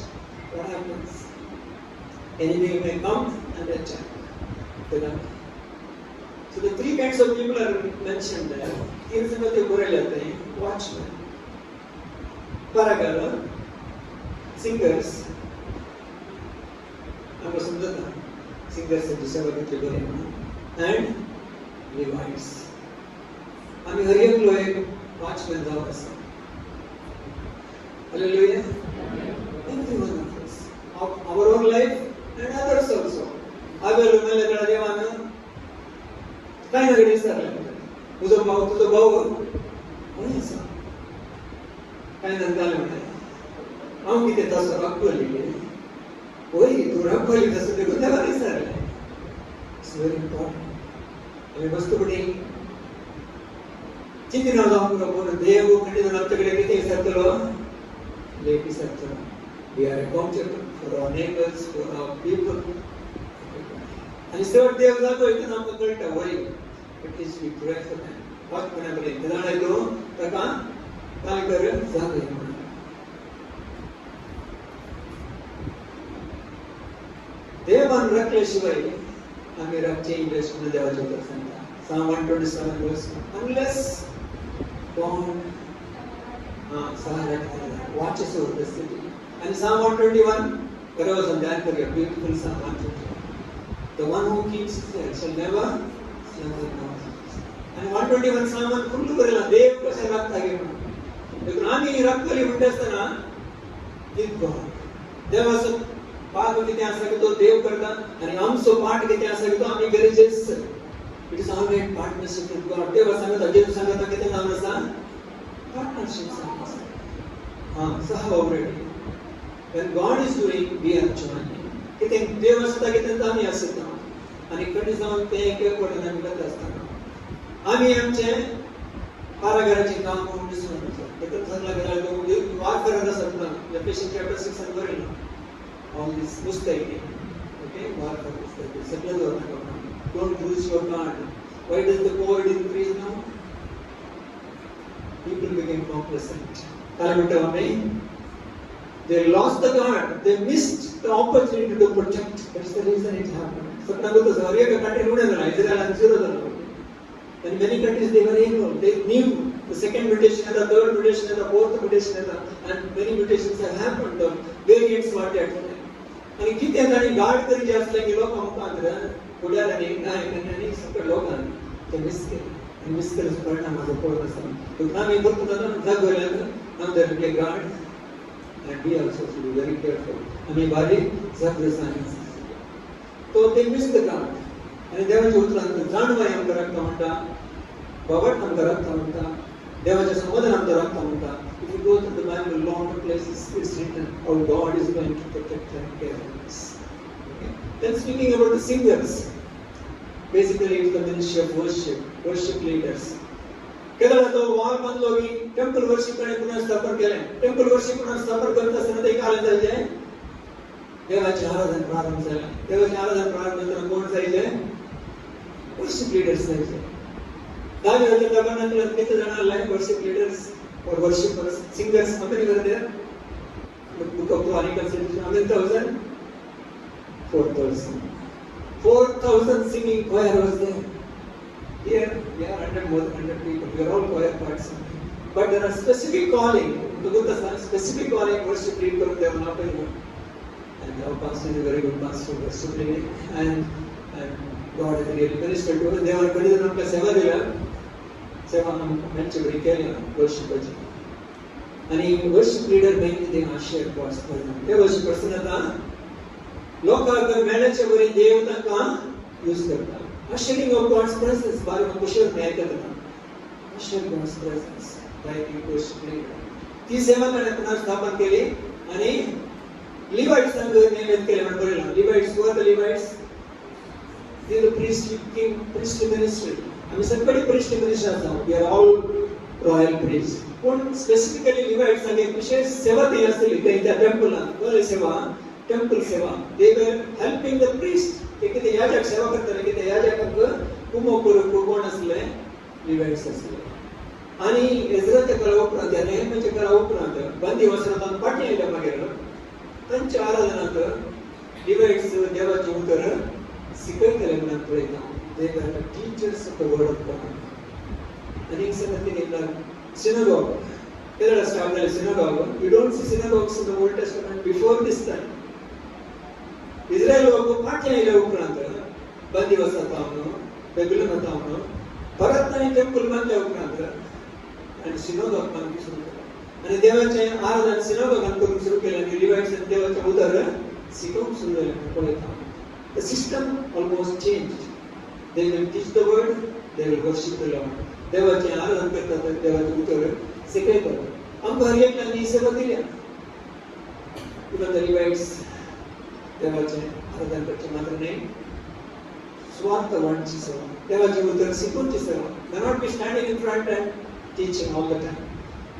what happens? Enemy may come and attack the guard. So the three kinds of people are mentioned there. तीन संगत बोले जाते हैं watchman, paragala, singers. आपको समझता singers से दूसरा बच्चे बोले and Levites. आम्ही हर एक लो एक watchman जाऊ असं. Hallelujah. Every one of us, of our own life and others also. आगे लोग मेले कड़ा देवाना काय ना कधी सर तुझा भाऊ होय असं काय ना झालं म्हणे आम किती तसं रखवली होय तू रखवली तसं ते कुठे वाली सर इट्स व्हेरी इम्पॉर्टंट आणि वस्तुपडी चिंती न जाऊ बोल देव खंडित आमच्याकडे किती सरतलो Lekhi सरतलो we are accountable for our neighbors, for our people. आणि शेवट देव जातो इथं आमकां कळटा वय at least we pray for them. What whenever they जाण येतो ताका काय कर जागे म्हणून देवान राखल्याशिवाय आम्ही राखचे इंग्लिश मध्ये देवाचे उत्तर सांगता Psalm 127 verse unless God watches over the city. And Psalm 121 there was a beautiful Psalm 121. The one who keeps there shall never slumber nor sleep. And 121 Psalm full करेला देव कशा राखता गे म्हणून देखून आम्ही राखतली म्हणटा असताना with God देवाचो पाठ कितें आसा की तो देव करता आनी आमचो पाठ कितें आसा की तो आमी गरजेच it is always partnership with God देव सांगता जेजू सांगता कितें नाम आसा पार्टनरशिप सांगता सह already when God is doing we are joining कितें देव आसता कितें आमी आसता आनी कडी जावन तें एक एक पडून आमी करता आसतना आमी आमचे कारागिराचें काम करून दिसून आसा तेका सांगला घराला वार करत आसतना एफिशियंस चॅप्टर 6 आणि Barela all this mistake okay war for this settle don't lose your card why does the COVID increase now people became complacent they lost the card they missed the opportunity to protect that's the reason it happened so now the Syria country rude and Israel and zero and many countries they were able they knew the second mutation and the third mutation and the fourth mutation and many mutations have happened the variants what they had आणि किती आणि गाड तरी जास्त की लोक आमकां फुड्यार आनी नायक आनी सगळे लोकांनी ते मिस केले मिस केल्याचो परिणाम म्हाजो पळोवन आसा देखून आमी करतना जग वयल्यान आम देर बी गाड and we also should be very careful आमी बारीक जग दिसांनी तो ते मिस द गाड आनी देवाच्या उतरांत जाणवाय आमकां राखता म्हणटा बाबट आमकां राखता म्हणटा देवाचें समाधान आमकां राखता म्हणटा if you go to the Bible long places it's written how God is going to protect and care for us okay then speaking about the singers basically it's the ministry of worship leaders Kedar तो वार बांधलो की temple worship कडे पुन्हा स्थापन केले temple worship पुन्हा स्थापन करत असताना ते काय जायचे देवाचे आराधन प्रारंभ झाले देवाचे आराधन प्रारंभ झाल्यानंतर कोण जायचे वर्शिप लीडर्स जायचे दाविदाच्या ताबरनाकलात किती जण आले worship leaders or worshippers, singers, how many were there? The book of Chronicles, how many thousand? 4,000. 4,000 singing choir was there. Here, we are 100 more than 100 people. We are all choir parts. But there are specific calling. To go to specific calling, worship lead from them not anyone. And our pastor is a very good pastor, worship leading. And God has really ministered to us. They are very good at seva dila. सेवा आमचे बरी केल्या वर्शिपाची आणि worship leader main ते आशय boss ते worship person आता लोकांक मेळ्याचे बरी देव ताका यूज करता अशरिंग ऑफ गॉड्स प्रेझेन्स बारे कुशल न्याय करता ushering God's presence like worship leader ती सेवा ताणे पुन्हा स्थापन केली आणि लिवाइट्सांक नियमित केले म्हणून बरयला Levites were the Levites they the priestly ministry आम्ही सगळे प्रिस्ट कशी आसा, we are all royal priest. पण स्पेसिफिकली लिवाइट्स एक विशेष सेवा ती आसली त्या टेम्पलान, बरे सेवा, टेम्पल सेवा. दे वर हेल्पिंग द प्रिस्ट. ते कितें याजक सेवा करताले, कितें याजकांक कुमो करूंक कोण आसले, लिवाइट्स आसले. आणि इस्रायलच्या काळा उपरांत, नेहमीच्या काळा उपरांत बंदी वस्त्रांत पाटी आयल्या मागीर तांच्या आराधनाक लिवाइट्स देवाची उतर शिकयतले म्हणून पळयता. They were teachers of the word of God. आणि एक संगती घेतला synagogue. There are established synagogue. You don't see synagogues in the Old Testament before this time. Israel लोक पाठी आयल्या उपरांत बंदी वस्त्रांत तावनो, बेबीलोनात तावनो, परत तांणी टेम्पल बांदल्या उपरांत आणि सिनोगॉग बांदूंक सुरू केलें. आणि देवाचें आराधन सिनोगॉगान करूंक सुरू केलें आणि लिवाइट्स देवाचें उदर शिकोवंक सुरू केलें पळयता. The system almost changed. They will teach the word, they will worship the Lord. देवाचें आराधन करतात, देवाचें उतर शिकयतात. आमकां हर एकल्यान सेवा दिल्या. Even the Levites देवाचें आराधन करचें मात्र न्ही, स्वार्थ वांटची सेवा, देवाचें उतर शिकोवची सेवा. May not be standing in front and teaching all the time,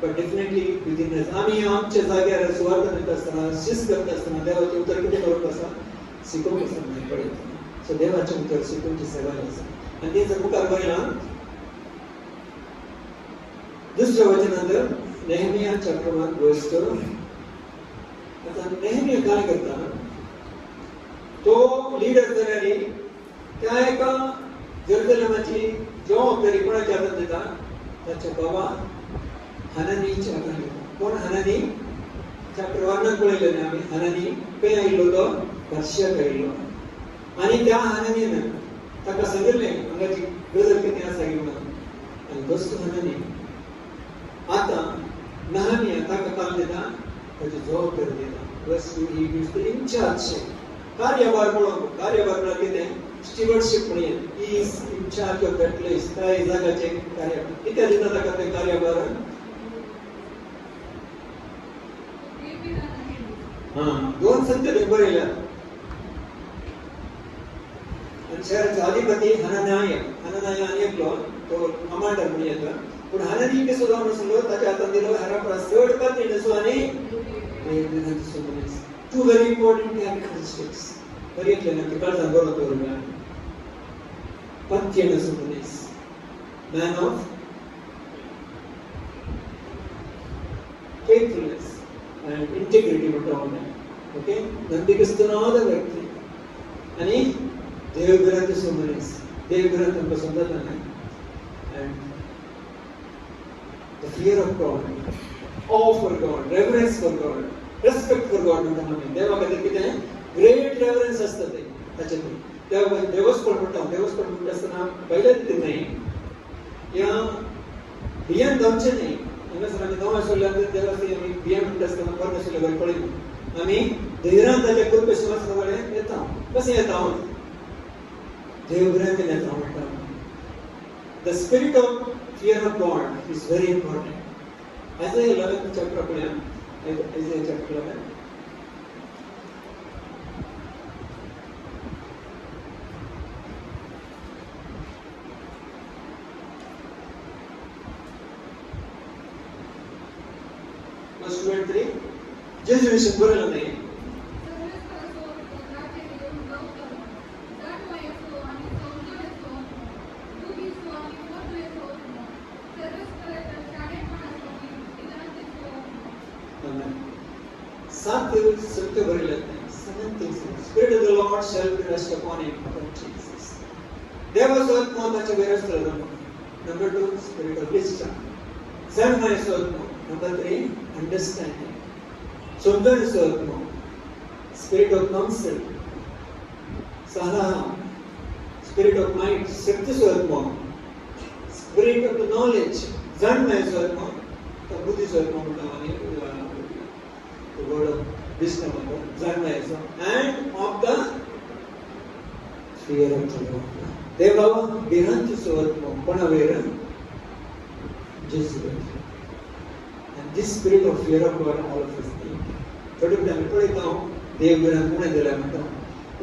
but definitely within us. आमी आमच्या जाग्यार स्वार्थ करता आसतना, शिस्त करता आसतना देवाचें उतर कितें करप आसा, शिकोवप आसा म्हणून पळयता. सो देवाचें उतर शिकोवची सेवा आसा. आनी ती जर मुखार पळयलां दुसऱ्या वचनांत नेहमिया चॅप्टर 1 वर्स 2. आता नेहमिया काय करता, तो लीडर जाल्यार त्या एका जेरुसलेमाची जबाबदारी कोणाच्या हातांत दिता, ताच्या बाबा हनानीच्या हातांत दिता. कोण हनानी? चॅप्टर 1 पळयलें आमी. हनानी खंय आयिल्लो, तो पर्शियाक आयिल्लो. आनी त्या हनानीन ताका सांगिल्लें हांगाची गजाल कितें आसा म्हणून. आनी बसतो हनानी. आता नहमिया ताका काम दिता, ताची जबाबदारी दिता. बस ही गिव्स द इन्चार्ज. कार्यभार पळोवप. कार्यभार म्हळ्यार कितें? स्टीवर्डशिप म्हणून. He is in charge of that place. त्या जागाचे कार्य कितें दिता ताका ते कार्यभार? दोन संत बरयल्या. आणि शहराचा अधिपती हननाया आनी एकलो तो कमांडर म्हणून येता. पूण हनानी कसो जावन आसलो, ताच्या हातांत दिलो हेरापरा चड काती नसो आनी टू व्हेरी इम्पॉर्टंट कॅरेक्टरिस्टिक्स. बरी येतले ते काळजान बरो दवरला. पत्य नसो मनीस, man of faithfulness and integrity म्हणटा हांव. ओके, ನಂಬಿಗಸ್ತನಾದ ವ್ಯಕ್ತಿ आणि देवघरात असो मनीस. देवघरात आमकां समजता. and the fear of God, awe for God, reverence for God, respect for God म्हणटा आमी. देवा खातीर कितें ग्रेट रेवरन्स आसता ते ताचे खातीर. देवस्थळ म्हणटा. देवस्थळ म्हणटा आसतना पयल्या रीतीन न्ही, या बियान जावचें न्ही. हांगासर आमी नवे सोडल्यान देवाची आमी बियान म्हणटा आसतना बरें नाशिल्लें बरें पळयना. आमी धैर्यान ताच्या कृपे सुवास कडेन येता. कशें येता? देवघरांतल्यान येता म्हणटा. The spirit of fear of God is very important. Isaiah 11 chapter पळया. Isaiah chapter 11. Verse 23. जेजू विषयी बरयलें न्ही. सात सत्य बरयलें. Spirit of the Lord shall rest upon him. Jesus. देवाचो आत्मा ताचे वयर आसतलो. Number 2, spirit of wisdom. Self-knowledge आत्मा. Number 3, understanding. समजण्याचो आत्मा. Spirit of counsel. Salah. Spirit of might. शक्तीचो आत्मा. Spirit of the knowledge. जाणण्याचो आत्मा. बुद्धीचो आत्मा म्हणटा आमी. The word of wisdom जाणण्याचो. And of the fear of the Lord. देवा भिरांतीचो आत्मा कोणा वयर? जेजू वयर. And this spirit of fear of God all of us need. थोडे फुडें आमी पळयता देवघरांत उणें जाल्या म्हणटा.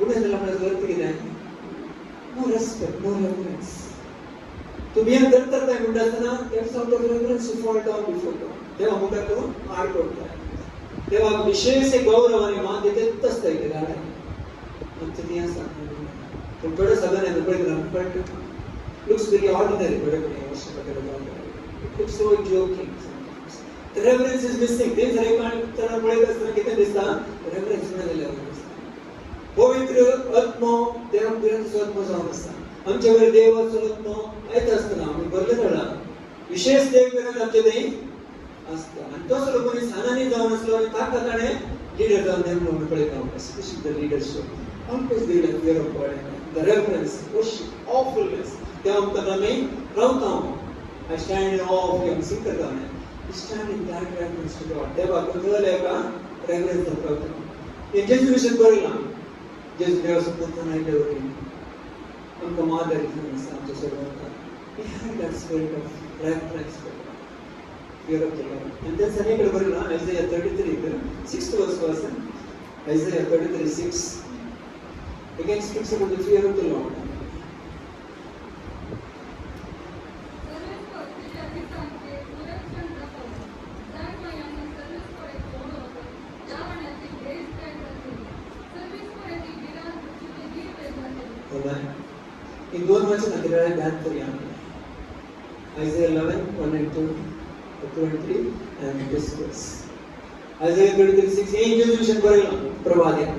उणें जाल्या म्हणल्यार अर्थ कितें? No respect, no reverence. तुम्ही हे करताय म्हणटा आसतना that's out of reverence you fall down before God. तेव्हा मुखार तो हार पडताय. तेव्हा विशेष गौरवाने मान देते असतं इथे गाड्या. आमचं ते असं पण थोडं सगळं पण looks very ordinary but it looks so joking. The reverence is missing. ते जर एका पळयत असताना किती दिसता reverence मिळालेलं पवित्र आत्मा देवा पिरांचो आत्मा जावन आसा. आमच्या वर देवाचो आत्मा येत असताना आमी भरले जाणा विशेष देव पिरांत आमचे थंय आसता आनी तोच लोकांनी सानानी जावन आसलो आनी ताका ताणें लिडर जावन नेमलो म्हणून पळयता specially the leadership always the fear of God the reference worship awfulness ते आमकां आमी रावता I stand in awe of him सिंग करता आमी stand in that reverence to God देवा कळले का रेफरन्स करता हे जेजू विशयी बरयलां जेजू देवाचो पुत्र आयिल्लो आमकां मादर आसा आमच्या सर्वांका we have that spirit of reverence fear of the Lord and then सगळीकडे बरयलां Isaiah 33 6th verse पासून Isaiah 33:6 again speaks about the fear of the Lord. In दोन वचन अतिरेला ध्यान करूया Isaiah 11:1 and 2 and 3 and this verse Isaiah 33:6 हे जेजू विषय बरयलां प्रवादित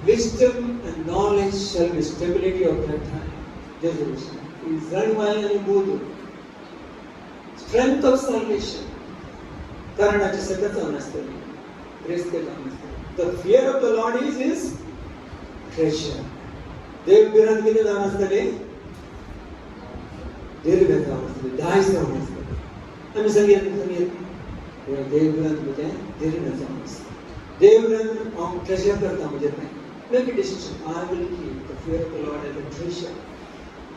wisdom and knowledge shall be stability of that time जेजू विषय is जाणवाय आणि बोध strength of salvation कारणाचे सगळं जाऊन असतं ग्रेस ते जाऊन असतं the fear of the Lord is his treasure देव पिरांत किती जाऊन असतले दीर्घ जाऊन असतले दायज जाऊन असतले आम्ही संगीत देव पिरांत म्हणजे दीर्घ जाऊन असतले देव पिरांत हम ट्रेजर करता म्हणजे नाही make a decision I will keep the fear of the Lord as a treasure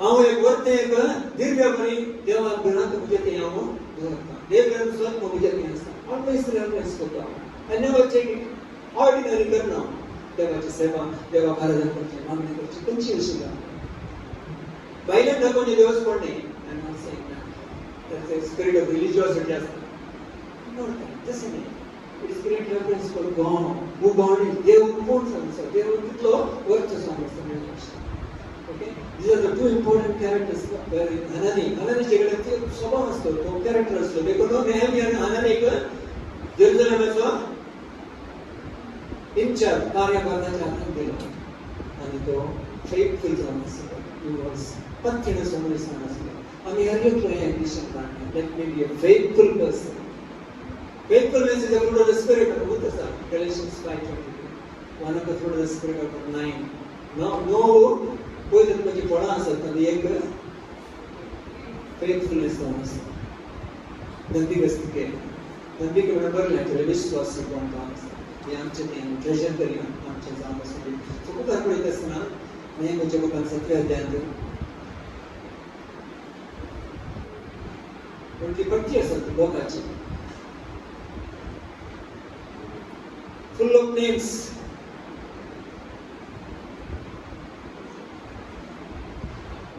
हांव एक वर्ते एक दीर्घपणी देवा पिरांत म्हणजे ते हांव दवरता देव पिरांत स्वत म्हणजे ते आसता ऑलवेज रेफरन्स करता I never take it ordinary करना देवाची सेवा देवा आराधना करची मागणी करची तुमची विषय बायलें दाखोवणी दिवस पडणे I not saying that is spirit of religiosity आसता नॉट तसे नाही it is spirit reference for God who God is देव कोण सांगता देव कितलो वर्थ सांगता okay these are the two important characters where Hanani जेकडे स्वभाव असतो तो कॅरेक्टर असतो देखो नेहमी आणि हनानी जेरुसलेमचा इंचार्ज कार्यकर्त्याच्या हातात दिला आणि तो फेथफुल जाऊन असतो ही वॉज पत्तीने समोर सांग असतो आम्ही हरलो हे मिशन काढणे let me be a faithful person faithfulness is a fruit of the spirit होत असा Galatians 5:22 one of the fruit of the spirit of 9 no कोई म्हणजे फळं असतात आणि एक फेथफुलनेस जाऊन असतो नंदिगस्ती केली नंदी मेंबर लागले विश्वास कोण काम हे आमचे ते ट्रेजर करी आमच्या जाण्यासाठी सो खूप पडत असताना मी म्हणजे लोकांना सत्य ध्यान देऊ पण ती पट्टी असत लोकांची फुल ऑफ नेम्स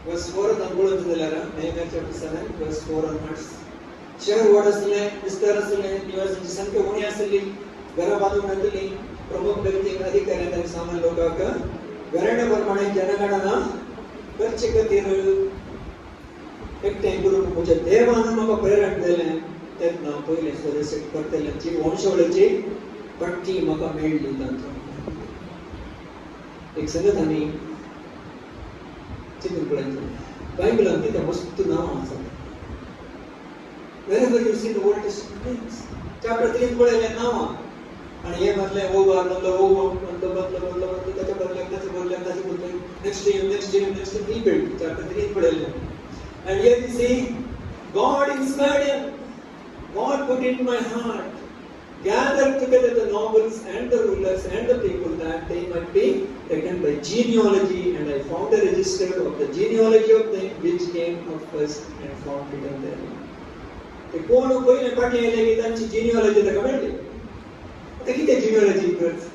वर्स 4 अंगुळून दिलेला नेहम्या चॅप्टर 7 वर्स 4 onwards शहर वाढ असले विस्तार असले निवासांची संख्या होणी असली घरा बांधून घातली प्रमुख व्यक्ती अधिकारी आणि सामान्य लोकांक घराण्याप्रमाणे जनगणना करचे खातीर एकठांय करून म्हज्या देवान म्हाका प्रेरण दिलें तेन्ना पयले सदस्य करतल्यांची वंशावळीची पट्टी म्हाका मेळ्ळी तांचो एक संगत आमी चिंतून पळयता बायबलांत कितें वस्तू नांवां आसात wherever you see the Old Testament names chapter 3 पळयलें नांवां आणि हे म्हटले ओ बार बदलो त्याच्या बदले नेक्स्ट rebuild chapter 3 पळयलें and here we see God inspired him God put in my heart gather together the nobles and the rulers and the people that they might be taken by genealogy and I found a register of the genealogy of them which came of first and found written there ते कोण पहिले पाठवले की त्यांची genealogy ताका मेळ्ळी आता किती genealogy करता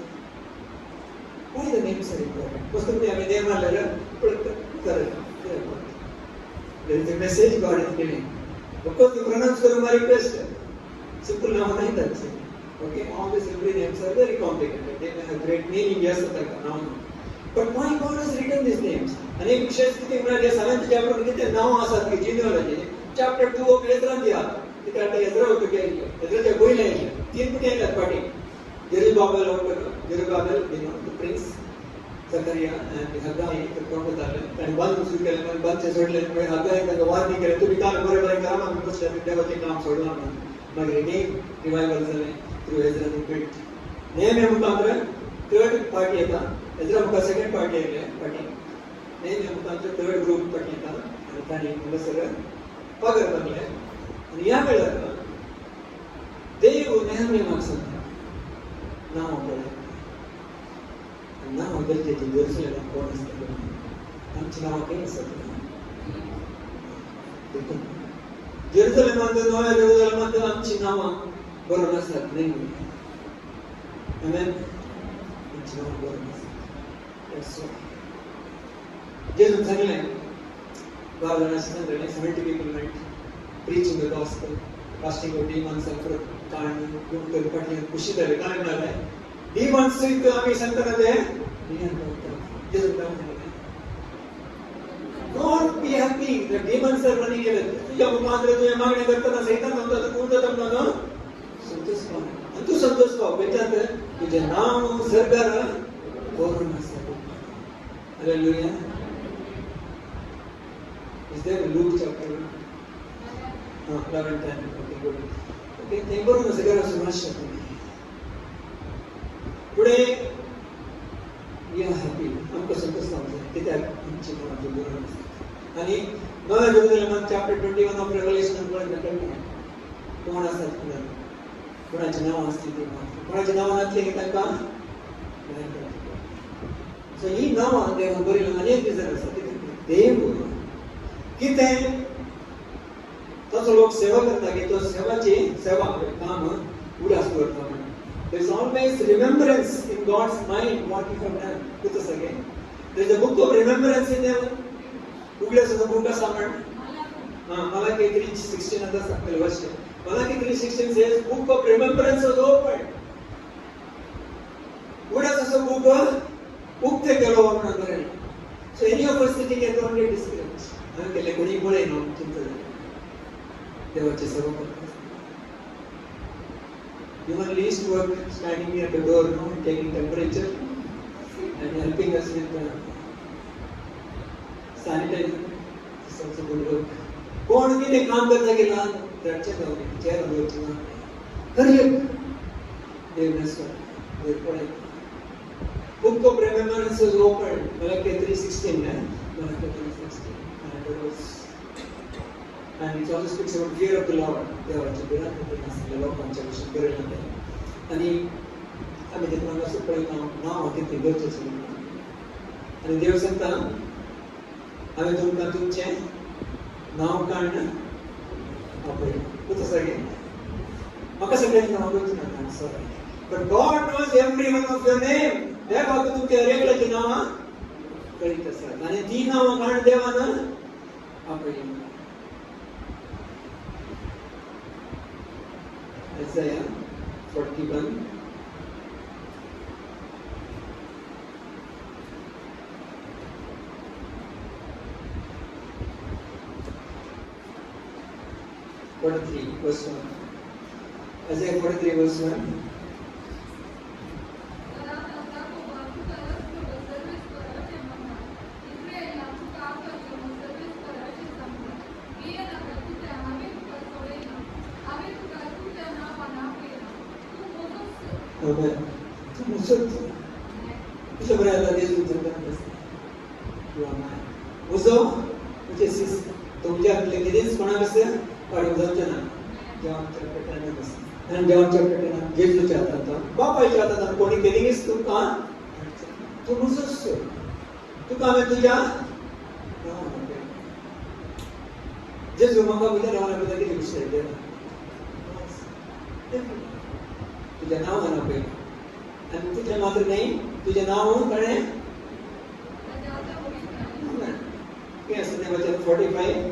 why the names are important पुस्तकामध्ये आम्ही नेम आलेलं करत There is a message God is giving. Of course, you pronounce my request. Simple नाम नहीं था. Okay, all the simple names are very complicated. They may have great meaning. Yes, नाम. But why God has written these names? अनेक विशेष स्थिति में जैसे 7th chapter में कितने नाम आ सकते हैं genealogy. Chapter 2 of Ezra दिया. इतना Ezra हो तो क्या है? Ezra क्या कोई नहीं है. 3 पुटे हैं पार्टी. Zerubbabel और Zerubbabel, the prince. Zachariah and Haggai, the prophet, and one who can bunch of soldiers, Haggai and the warning, and to become more like Rama, because they never take arms or not. But again, revival through Ezra the Great. Nehemiah Mutantra, third party, Ezra Muka second party, Nehemiah Mutantra, third group party, and Tani Mulasara, Pagar Bangle, and Yamela, they will Nehemiah Masan. Now, now I'm going to Jerusalem and bonus. I'm now against it. Jerusalem and the Noah, Jerusalem and the Amchinawa, bonus at Ning. Amen. Amchinawa bonus. That's so. Jesus Sunday, God and us, 70 people went preaching the gospel, casting out demons and for time, Kushida, demons with Ami Santana there. Don't be happy. The demons are running away. तुझ्या मुखांतर तुझ्या मागण्या करताना सैतान म्हणतो तू कोणतं तपला संतोष पाव. आणि तू संतोष पाव. बेचात तुझे नाम सरकार कोरून असतो. Hallelujah. Is there Luke chapter 11:10? Okay, good. Okay, ते करून सगळं सुनाश Today, we are happy. हमको संतोष पावतो. किती आमची मनाची बोलणं. आणि नव्या जेरुसलेम chapter 21 of Revelation मध्ये नक्की कोण असतात पुढे? कोणाचे नाव असतील ते कोणाचे नाव नसले की त्यांना So ही नाव देव बरील अनेक दिसत असतात. देव किती तसं लोक सेवा करतात की तो सेवाची सेवा काम पुढे असतो. There is always remembrance in God's mind what you have done with us again. There is a book of remembrance in heaven. Uglas is a book of Saman. Malachi 3:16 and the verse. Malachi 3:16 says, book of remembrance was opened. Uglas is a book of Ukte Kalo Nagare. So any of us sitting at one get discouraged. I am telling you, Kuni no chinta. They were just a Even least work standing near the door, taking temperature and helping us with sanitizer. It's also good work. कौन किने काम करता कि लान रक्षा करोगे चेहरा लोचना करिए देवनेश्वर देवपड़े book of remembrance is opened Malachi 3:16 Malachi 3:16 and it was and it also speaks about fear of the Lord. देवाचे बिना कुठे लोकांच्या विषयी करेल नाही. आणि आम्ही ते प्रवास परिणाम नाव होते ते गरजेचे आहे. आणि देव सांगता आम्ही तुमचे नाव काढणं आपण कुठं सगळे मग सगळ्यांनी नाव घेऊन ना sorry but God knows every one of your name. देव आता तुमच्या रेगलाची नाव करीत असतात आणि ती नाव काढ देवानं आपण Isaiah 41. Verse 1. Isaiah 43 verse 1. Amen. Bisa berada di dalam Uzo, which is तुमच्या लेखीत कोणाकडे काढून जाऊन जॉन चॅप्टर 10 आणि जॉन चॅप्टर 10 जेजू चाहता बापा चाहता था कोणी केलीस तू का तू मुसस तू का मैं तुझ्या जेजू मग बुद्ध रावला बुद्ध की विषय दे तुझे नाव आना पे आणि तुझे मात्र नाही तुझे नाव कळे Yes, in the verse 45,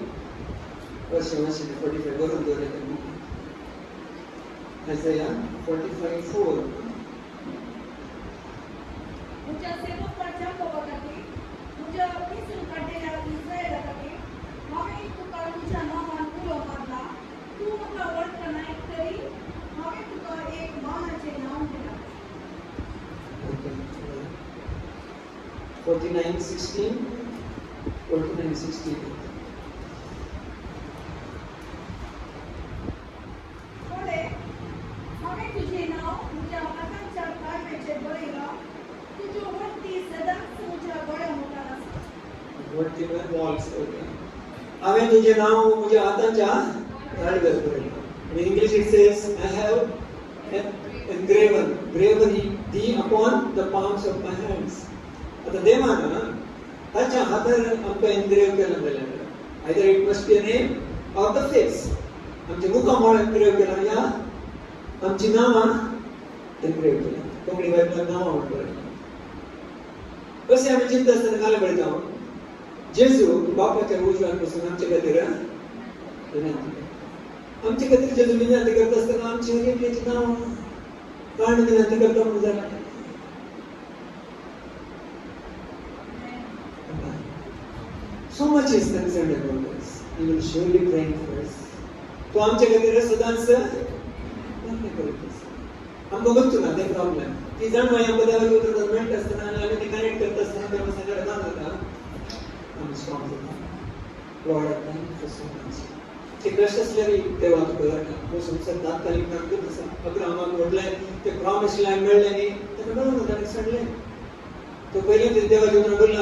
verse 45 वरून दोरे Isaiah 45:4. मुझे सेवक पर जब होगाती मुझे अपनी सिर काटेगा इस्राएल काटे हमें तू का मुझे ना मान तू मारला तू मतलब वर्ड करना एक तेरी हमें तू का एक माना चाहिए नाम देना 49:16. 49:16. थोड़े हमें तुझे नाव मुझे आकांक्षा काय में बोलेगा तू जो वरती सदा से मुझे बड़ा मोठा नसा वरती walls. आम्ही तुझे नाव मुझे आताच्या झाडवर करेल. In English it says, I have graven thee upon the palms of my hands. आता देवानं त्याच्या हातार आमकां एनग्रेव केलं जाल्यार either it must be a name or the face. आमच्या मुखामुळे एनग्रेव केला या आमची नावां एनग्रेव केला. कोंकणी बायबलांत नावां म्हणटात. कशें आमी चिंता आसतना घाले पळयता जेजू बापाच्या उजव्यान बसून आमचे खातीर विनंती करता. आमचे खातीर जेजू विनंती करता आसतना आमची हरेकल्याची नांवां काण विनंती करता म्हणून जाता. So much is concerned about us. He will surely pray for us. तो आमच्या खातीर सदांच प्रार्थना करत आसता. आमकां गोंचना ते प्रॉब्लेम. ती जाणवाय आमकां देवाचे उतर मेळटा आसतना आनी आमी ते कनेक्ट करता आसतना देवा सांगार काम जाता. आमी स्ट्रॉंग जाता. Lord I thank you for so much. ते कश्ट आसल्यारय देवा तुका जाता. तो संवसार तात्कालीक नाकूच आसा. अब्राहमाक म्हटलें ते प्रॉमिस लँड मेळ्ळें न्ही ताका मेळूं ना ताणें सडलें. तो पहिले ते देवाचे उतर बोलला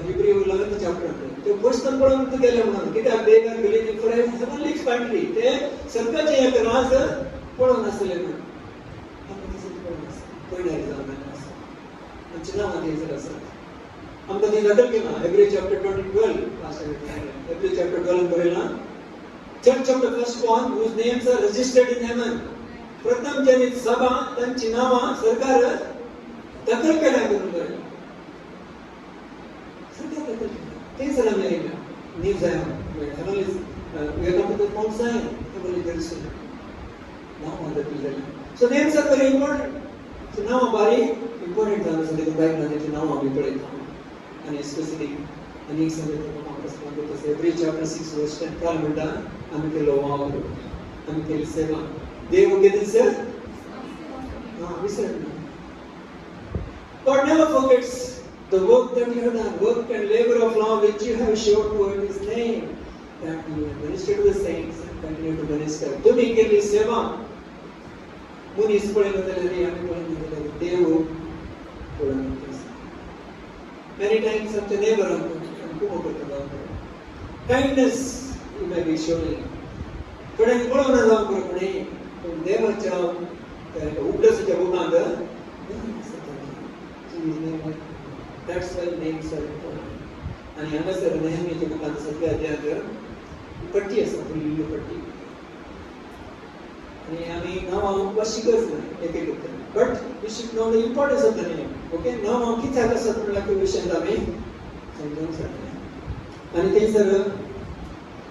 हिब्रू 11th चॅप्टर ते पुस्तक पळोवन तू गेले म्हणून कित्याक they are believing for heavenly country ते स्वर्गाचे एक राज पळोवन आसले म्हणून आमकां तशें पळोवन आसा पळयल्यार जावं आसा आमची नांवां थंयसर आसात आमकां ती नदल केला हेब्रू चॅप्टर 12 हेब्रू चॅप्टर 12 बरयलां church of the first born whose names are registered in heaven प्रथम जनित सभा तांची नांवां सरकार दखल केल्या म्हणून बरयलां सगळ्या दखल केल्या things are America, New Zion, where heaven is, we are come to the Mount Zion, heavenly Jerusalem. Now on the Pilgrim. So names are very important. So now very important things are the Bible and now we pray now. And especially, and it's a little every chapter 6 verse 10 Kalamanda, Amikel Loma, Amikel Seva. They will get this, sir? No, we said God never forgets the work that you have done, work and labor of love which you have shown toward His name, that you have ministered to the saints and continue to minister. तुम्ही केली सेवा मुनीस पळयलो जाल्यार आमी पळयलो जाल्यार देव पळयलो. Many times आमच्या नेबरांक खूब करता kindness you may be showing कोणाक पळोवना जावं पुरोपुणी पूण देवाच्या उपदेशाच्या बुकांत That's why names are important. And हांगासर नेहमीच्या बुकांत 7व्या अध्यायात पट्टी आसा फुल्ल पट्टी आनी आमी नांवां शिकच ना एक एक करता but we should know the importance of the name okay नांवां कित्याक आसात म्हणल्यार ते विशयांत आमी समजूंक शकता आनी थंयसर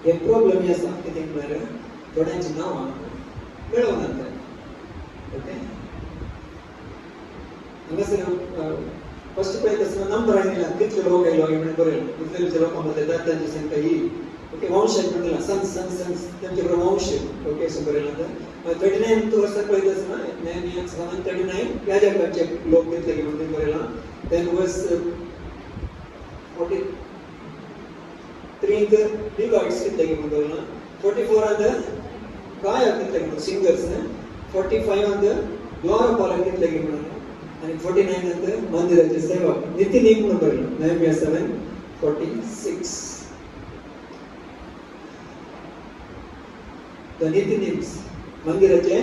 एक प्रॉब्लम आसा कितें म्हळ्यार थोड्यांची नांवां मेळोनात ओके हांगासर फर्स्ट पळयता आसतना नंबर आयला कितले लोक आयलो म्हणून बरयलो इस्रायलच्या लोकां मदले दातांची संख्या ही ओके वंश म्हणला सन्स तेंचे बरोबर वंश ओके असं बरयलां 39 वर्साक पळयता आसतना नेहमिया 739 याजकांचे लोक कितले म्हणून बरयलां देन वर्स 43 लिवाइट्स कितले म्हणून बरयलां 44 अंदर गायक कितले म्हणून सिंगर्स 45 अंदर द्वारपालक कितले म्हणून आणि 49 नंतर मंदिराचे सेवक नित्यनेम म्हणून बरयलो नेहमिया 7:46 द नित्यनेम्स मंदिराचे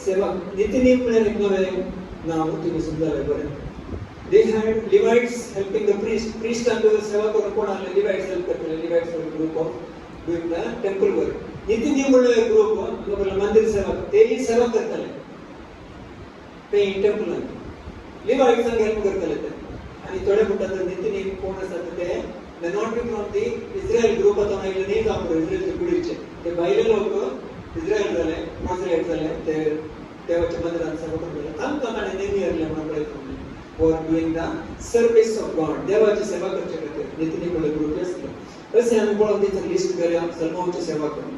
सेवक नित्यनेम म्हणून एक नवे नाव तुम्ही समजायला बरं they had Levites helping the priest आणि सेवा करून कोण आले लिवाइट्स हेल्प करतले Levites group of doing the temple work नित्यनेम म्हणून एक ग्रुप मंदिर सेवक तेही सेवा करतले ते टेम्पल लिवाइट्सांक हेल्प करतले ते आणि थोडे म्हणतात नित्यनेम कोण आसा ते may not be from the Israel group आता नाही नाही जाऊ इस्रायलचे पुढचे ते बाहेर लोक इस्रायल झाले मोसेलेट झाले ते देवाच्या मंदिरात सर्व करतात तांकाने नेहमी म्हणले for doing the service of God देवाची सेवा करण्यासाठी नितीने ग्रुप असतो असे आम्ही बोलतो त्याची लिस्ट करूया सलमोनची सेवा करू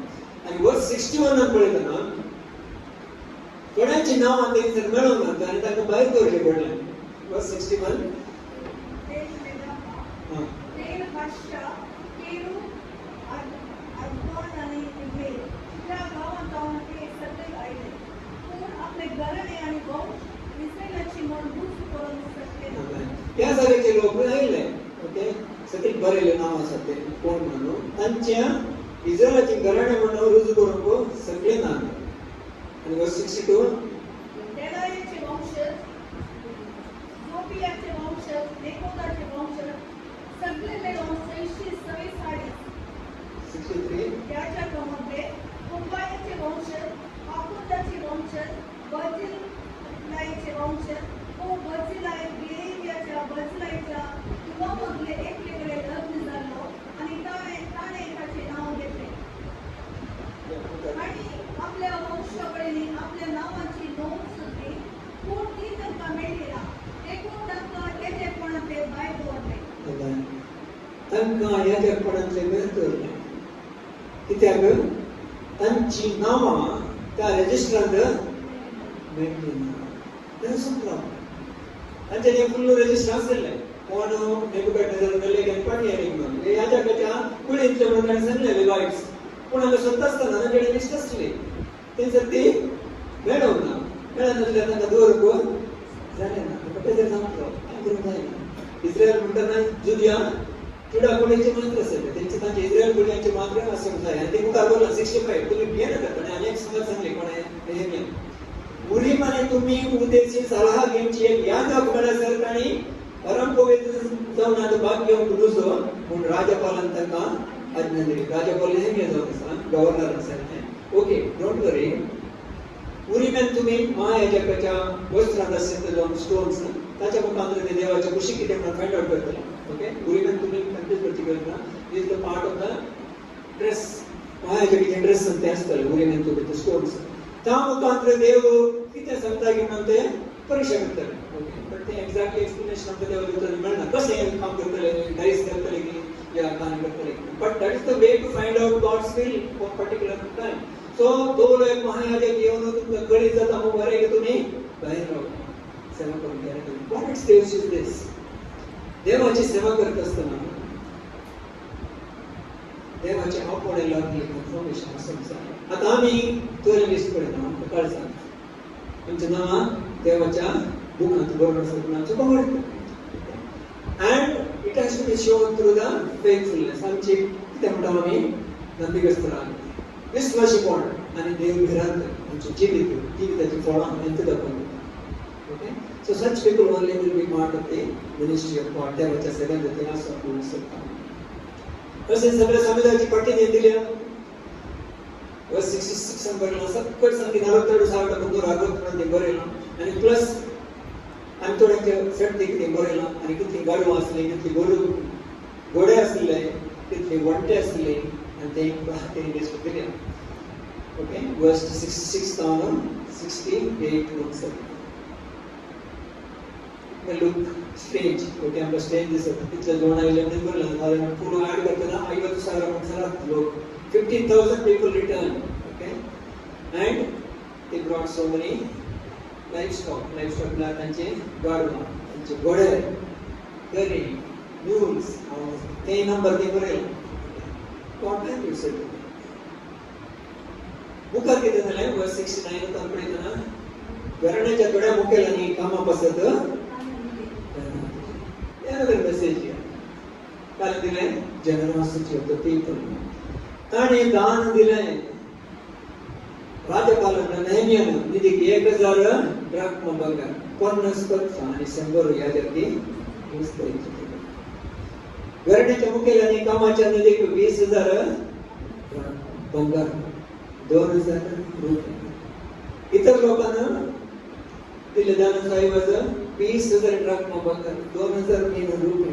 आणि वर्स 61 मध्ये पळताना थोड्यांची नाव आता इथे मिळवून जातात आणि त्यांना बाहेर करू पडले वर्स 61 त्या जागेचे लोक राहिले ओके सगळे बरेले नाव असतात ते कोण म्हणून त्यांच्या इस्रायलची घराणे म्हणून रुजू करून सगळे नाव आणि वर्स 62 देवाचे वंशज जोपियाचे वंशज नेकोदाचे वंशज सगळे मिळून 647 63 त्याच्यामध्ये कुंभायाचे वंशज आकुदाचे वंशज बर्जिलाईचे वंशज व बर्जिलाई गिलेयाच्या बर्जिलाईच्या युवामधले एक वेगळे लग्न झालं आणि त्याने एकाचे नाव घेतले आणि आपल्या वंशावळीने आपल्या नावाची नोंद सुद्धा कोणती त्यांना मिळेला एकूण त्यांना याचेपणाचे बाहेर दवरले त्यांना याचेपणाचे बाहेर दवरले कित्याक तांची नावां त्या रजिस्टरांत मेळटली ना तें संपला तांचे फुल्ल रजिस्टर आसले कोण नेबुकॅडनेझर गेले पाटी म्हणून ह्या जगाच्या कुळींतले म्हणून ताणें सांगले लेवाइट्स पूण हांगा स्वता आसतना तांचे लिस्ट आसली थंयसर ती मेळवना मेळनासल्यार तांकां दवरप जालें ना तेजेर सांगलो कांय करूंक जायना इस्रायल म्हणटना जुदिया जुडा कुळींचे मात्र आसले तेंचे तांचे इस्रायल कुळींचे मात्र आसूंक जाय आनी ते मुखार बोरला 65 तुमी भियेन करता आनी एक समज सांगले कोणे नेहमिया उरीम आणि तुम्ही उद्देशी सलाह घेवची एक याद राखण्यासर ताणी परम पवित्र जावन आता भाग घेवंक नजो म्हूण राजपालान ताका आज्ञा दिली राजपाल नेहमिया जावन आसा गव्हर्नर आसा ओके डोंट वरी उरीमेन तुम्ही महायाजकाच्या वस्त्रांत आसता जावन स्टोन्स ताच्या मुखांतर ते देवाच्या कुशी कितें म्हणून फायंड आउट करतले ओके उरीमेन तुम्ही कन्फ्यूज करची गरज ना is the part of the dress महायाजकाचे ड्रेस ते आसतले उरीमेन तुम्ही स्टोन्स त्या मुखांतर देव कितें सांगता की म्हणून ते परीक्षा करतले ओके बट ते एक्झॅक्टली एक्सप्लेनेशन आमकां देवा दिवतले मेळना कशें काम करतले डायस करतले की या काम करतले but that is the way to find out God's will for particular time so तो एक महायाजक येऊन तुमकां कळीत जाता मग बरें की तुमी भायर राव सेवा करून घ्या what it's Dev's is this देवाची सेवा करत असतना देवाचे आपणे लागली इन्फॉर्मेशन आसूंक जाय आता आम्ही तुवें लिस्ट पळयता आमकां कळसा आमचें नांव देवाच्या बुकांत बरोवन आसा पूण आमचें बरोबर and it has to be shown through the faithfulness आमची कितें म्हणटा आमी नंदिगस्त राग विश्वासीपण आनी देव भिरांत आमचें जिविताची फळां हेंच दाखोवन दिता okay so such people only will be part of the ministry of God देवाच्या सेवेंत ते आसा म्हणून शकता तसेच सगळ्या समाजाची पट्टी दिल्या वर्स 66 बरयला सकट सांगी 42 ಸಾವಿರ ಬಂದು ರಾಘವತ್ವಕ್ಕೆ ಬರೆಯಲ್ಲ आणि प्लस आणि थोड्यांचे सेट कितें बरयला आणि कितली गाडो आसली कितली घोडे आसले कितली वंटे आसले आणि ते एक लिस्ट दिल्या okay verse 66 down 68 verse may look strange okay आमका स्टेज दिसत कितले जोन आयले म्हणून बरयला कारण पूर्ण ऍड करताना 50,000 माणसाला लोक 15,000 people returned okay and they brought so many livestock त्यांचे गाढवा त्यांचे घोडे गरी mules ते नंबर ते Barail what have you said मुखार किती झाले वर्स 69 वर पडताना घराण्याच्या थोड्या मुखेलांनी कामा बसत another message here काय दिले जनरॉसिटी ऑफ द पीपल ताणे दान दिले राजपालांना नेहमियानं निधीक 1000 ड्राक्म बंगार 50 कच्चा आणि 100 यादकी वस्तूंची घराण्याच्या मुखेलांनी कामाच्या निधीक 20,000 बंगार 2,000 रुपये इतर लोकांना दिले दानाचा ऐवज 20,000 ड्राक्म बंगार 2,003 रुपये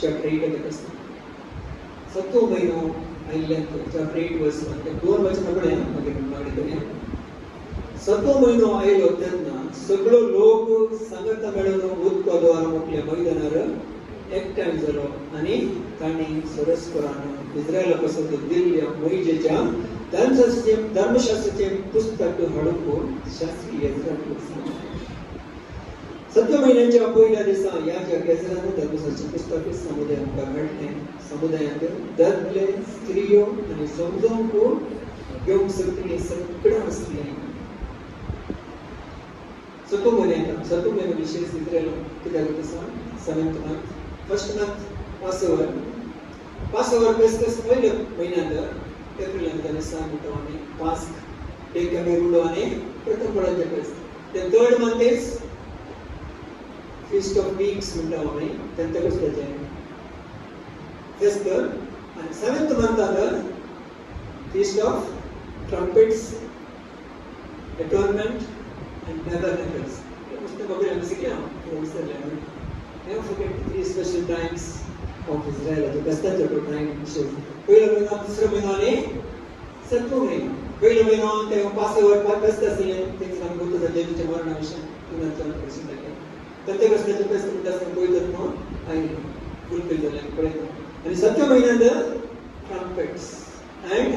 chapter 8 मध्ये कसं 7 महिनो आयल्यांत chapter 8 verse 1 ते दोन वचन पडले मागे 7 महिनो आयलो तेन्ना सगळो लोक सांगता मेळून उदका द्वार मोकल्या मैदानार एकठांय जालो आनी तांणी परस्परान इस्रायला पासून दिल्ल्या मोइजेच्या धर्मशास्त्राचे पुस्तक हाडून शास्त्री एजराक 7 महिन्याच्या पहिल्या दिसा याजक एजरान धर्मशास्त्राचे पुस्तक समुदायाक हाडले समुदायांत दादले स्त्रियो आनी समजूंक घेवंक सगळीं सगळ्यां आसली 7 महिने विशेष इस्रायल कित्याक दिसा 7th month first month Passover Christmas पहिल्या महिन्यात एप्रिलांत दिसा म्हणटा आमी पास्क डे कमी रुडो आनी प्रथम फळांचे फेस्त the third month is feast of weeks म्हणटा आमी पेंटेकोस्टाचे फेस्त आनी 7th मंथाक feast of trumpets atonement and tabernacles. Must have been Jerusalem. Never forget 3 special times of Israel. The best time shows. पहिला महिना दुसरा महिना आणि 7th महिना. पहिला महिना तेव्हा पासोवर बेस्ट असले ते सांगतो तर देवीच्या मरणाविषयी नंतर प्रसिद्ध आहे. पेंटेकोस्टाचे बेस्ट म्हणतात पवित्र मग आहे फुलफिल झाले पर्यंत. आणि 7व्या महिन्यात ट्रम्पेट्स अँड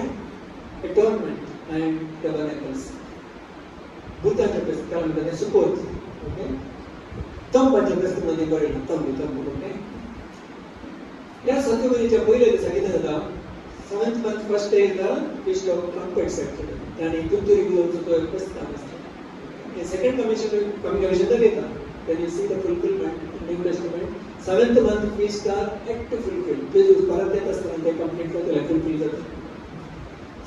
एटोनमेंट अँड tabernacles. भूताच्या पुस्तकामध्ये सुकोत ओके तंबाच्या पुस्तकामध्ये बरेल तंबू ओके या 7 महिन्याच्या पहिल्या दिवसा किती झाला 7th month first day ला फीस्ट ऑफ ट्रम्पेट्स ऍक्च्युअली आणि तुतुरी बोलतो तो पुस्तक असतो हे सेकंड कमिशन तर येतात then you see the fulfillment in New Testament 7th month feast are act to fulfill ते जो परत येत असताना ते कंप्लीट करतो फुलफिल करतो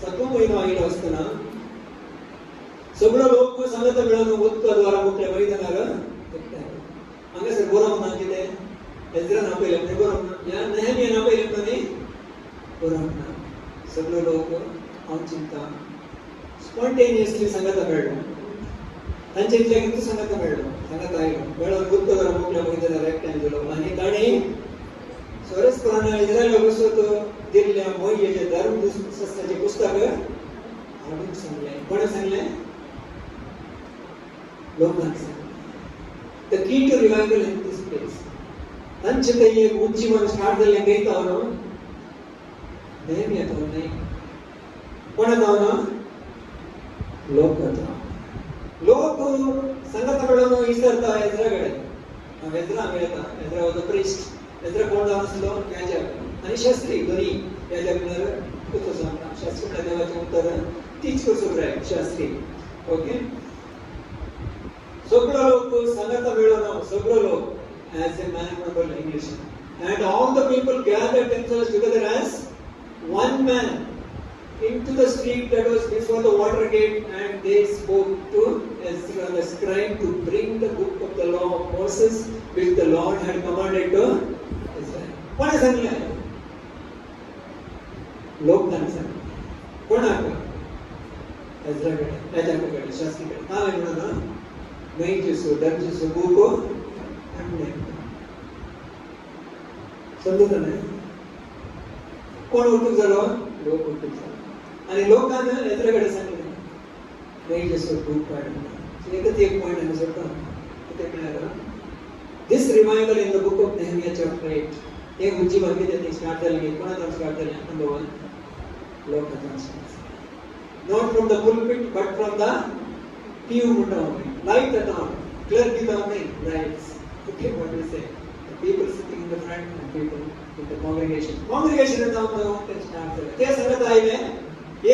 7वा महिना आईला असताना सगळं लोक सांगत मिळून उदका द्वारा मोकळ्या मैदानार हांगासर बरोवंक ना कितें एजरान आपयलें तें बरोवंक ना या नेहमियान आपयलें तांणी बरोवंक ना सगळो लोक हांव चिंता स्पॉन्टेनियसली सांगता मेळ्ळो तांचे इतल्या कितें सांगता मेळ्ळो सांगता आयलो मेळोन उदका द्वारा मोकळ्या मैदानार एकठांय जालो आनी तांणी परस्परान इस्रायला बसत दिल्ल्या मोइजेचे धर्मशास्त्राचे पुस्तक हाडूंक सांगलें कोणें सांगलें लोकांक The key to revival in this place. तांचे ते एक उज्जीवन स्टार्ट जाल्लें गयता न्हू नेहमिया तो नाही कोण येता न्हू लोक येता लोक संगत मेळून विचारता एजरा कडेन एजरा मेळटा Ezra was a priest Ezra कोण जावन आसलो याजक आनी शास्त्री दोनी याजक म्हणल्यार उतर सांगता शास्त्री म्हणल्यार देवाचें उतर टीच करचो जाय शास्त्री ओके सगळो लोक सांगता मेळून सगळो लोक as a man number English and all the people gathered themselves together as one man into the street that was before the water gate and they spoke to Ezra the scribe to bring the book of the law of Moses which the Lord had commanded to Israel. कोण सांगले लोकांनी सांगले कोणाक Ezra कडे याजकाकडे शास्त्री कडे काय म्हणून मेजसो दर्जसो बुको समजत नाही कोण उठूक झालो लोक उठूक झालो आणि लोकांना एजराकडे सांगितलं मेजसो बुक काढून एकच एक पॉइंट आहे सोडतो किती म्हणाला this revival in the book of Nehemiah chapter 8 हे उज्जीवन किती स्टार्ट झाले कोणाला स्टार्ट झाले नंबर 1 लोकांचा not from the pulpit but from the pew light at all clear becoming lights okay what we say the people sitting in the front and people in the congregation is down the start ते सांगत आहे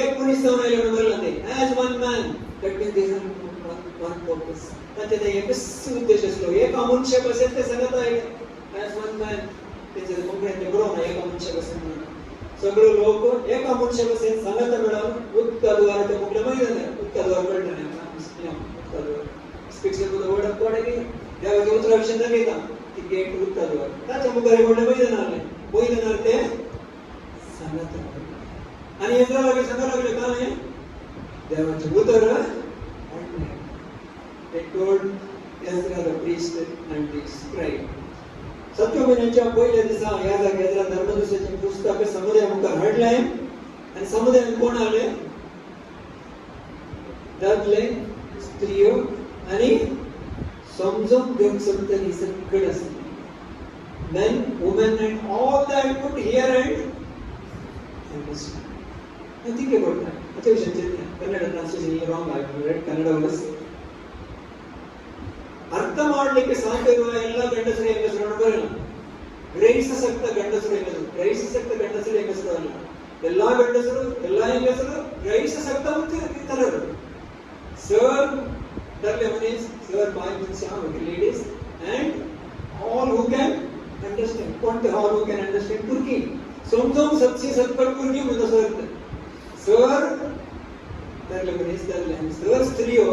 एक पुरुष समोर नंबरला ते as one man that means there is one purpose त्याचे ते एकच उद्देश असतो एक मनुष्य कसे ते सांगत आहे as one man त्याचे कॉन्क्रीट बरोबर एक मनुष्य कसे म्हणून सगळे लोक एका मनुष्यापासून सांगता मिळून उदकाद्वारा ते मोकळे मैदान उदकाद्वार पडले उदकाद्वार speaks to the word of God again देवाच्या उतराविषयी न घेता ती गेट उदकाद्वार त्याच्या मुखारी मोठे मैदान आले मैदानावर ते सांगता आणि एजरा लागले सांगायला लागले काय देवाचे उतर they told Ezra the priest and the scribe 7 महिन्याच्या पहिल्या दिसा ह्या जाग्यार धर्मदूताचें पुस्तक समुदाया मुखार हाडलें आनी समुदायान कोण आले दादले स्त्रियो आनी समजून घेवंक सोदतलीं सगळे आसली men women and all that put here and understand I think about that अच्छा विषय कन्नಡ translation wrong I read कन्नಡ also ಅರ್ಥ ಮಾಡಲಿಕ್ಕೆ ಸಾಧ್ಯ ಇರುವ ಎಲ್ಲ ಗಂಡಸರು ಹೆಂಗಸರು ಬರಲ್ಲ ಗ್ರಹಿಸಸಕ್ತ ಗಂಡಸರು ಹೆಂಗಸರು ಗ್ರಹಿಸಸಕ್ತ ಗಂಡಸರು ಹೆಂಗಸರು ಅಲ್ಲ ಎಲ್ಲಾ ಗಂಡಸರು ಎಲ್ಲಾ ಹೆಂಗಸರು ಗ್ರಹಿಸಸಕ್ತ ಇತರರು serve the feminists serve by the ladies and all who can understand कोणते all who can understand तुर्की समजून सच्ची सत्पर तुर्की मध्ये serve the feminists serve स्त्रियो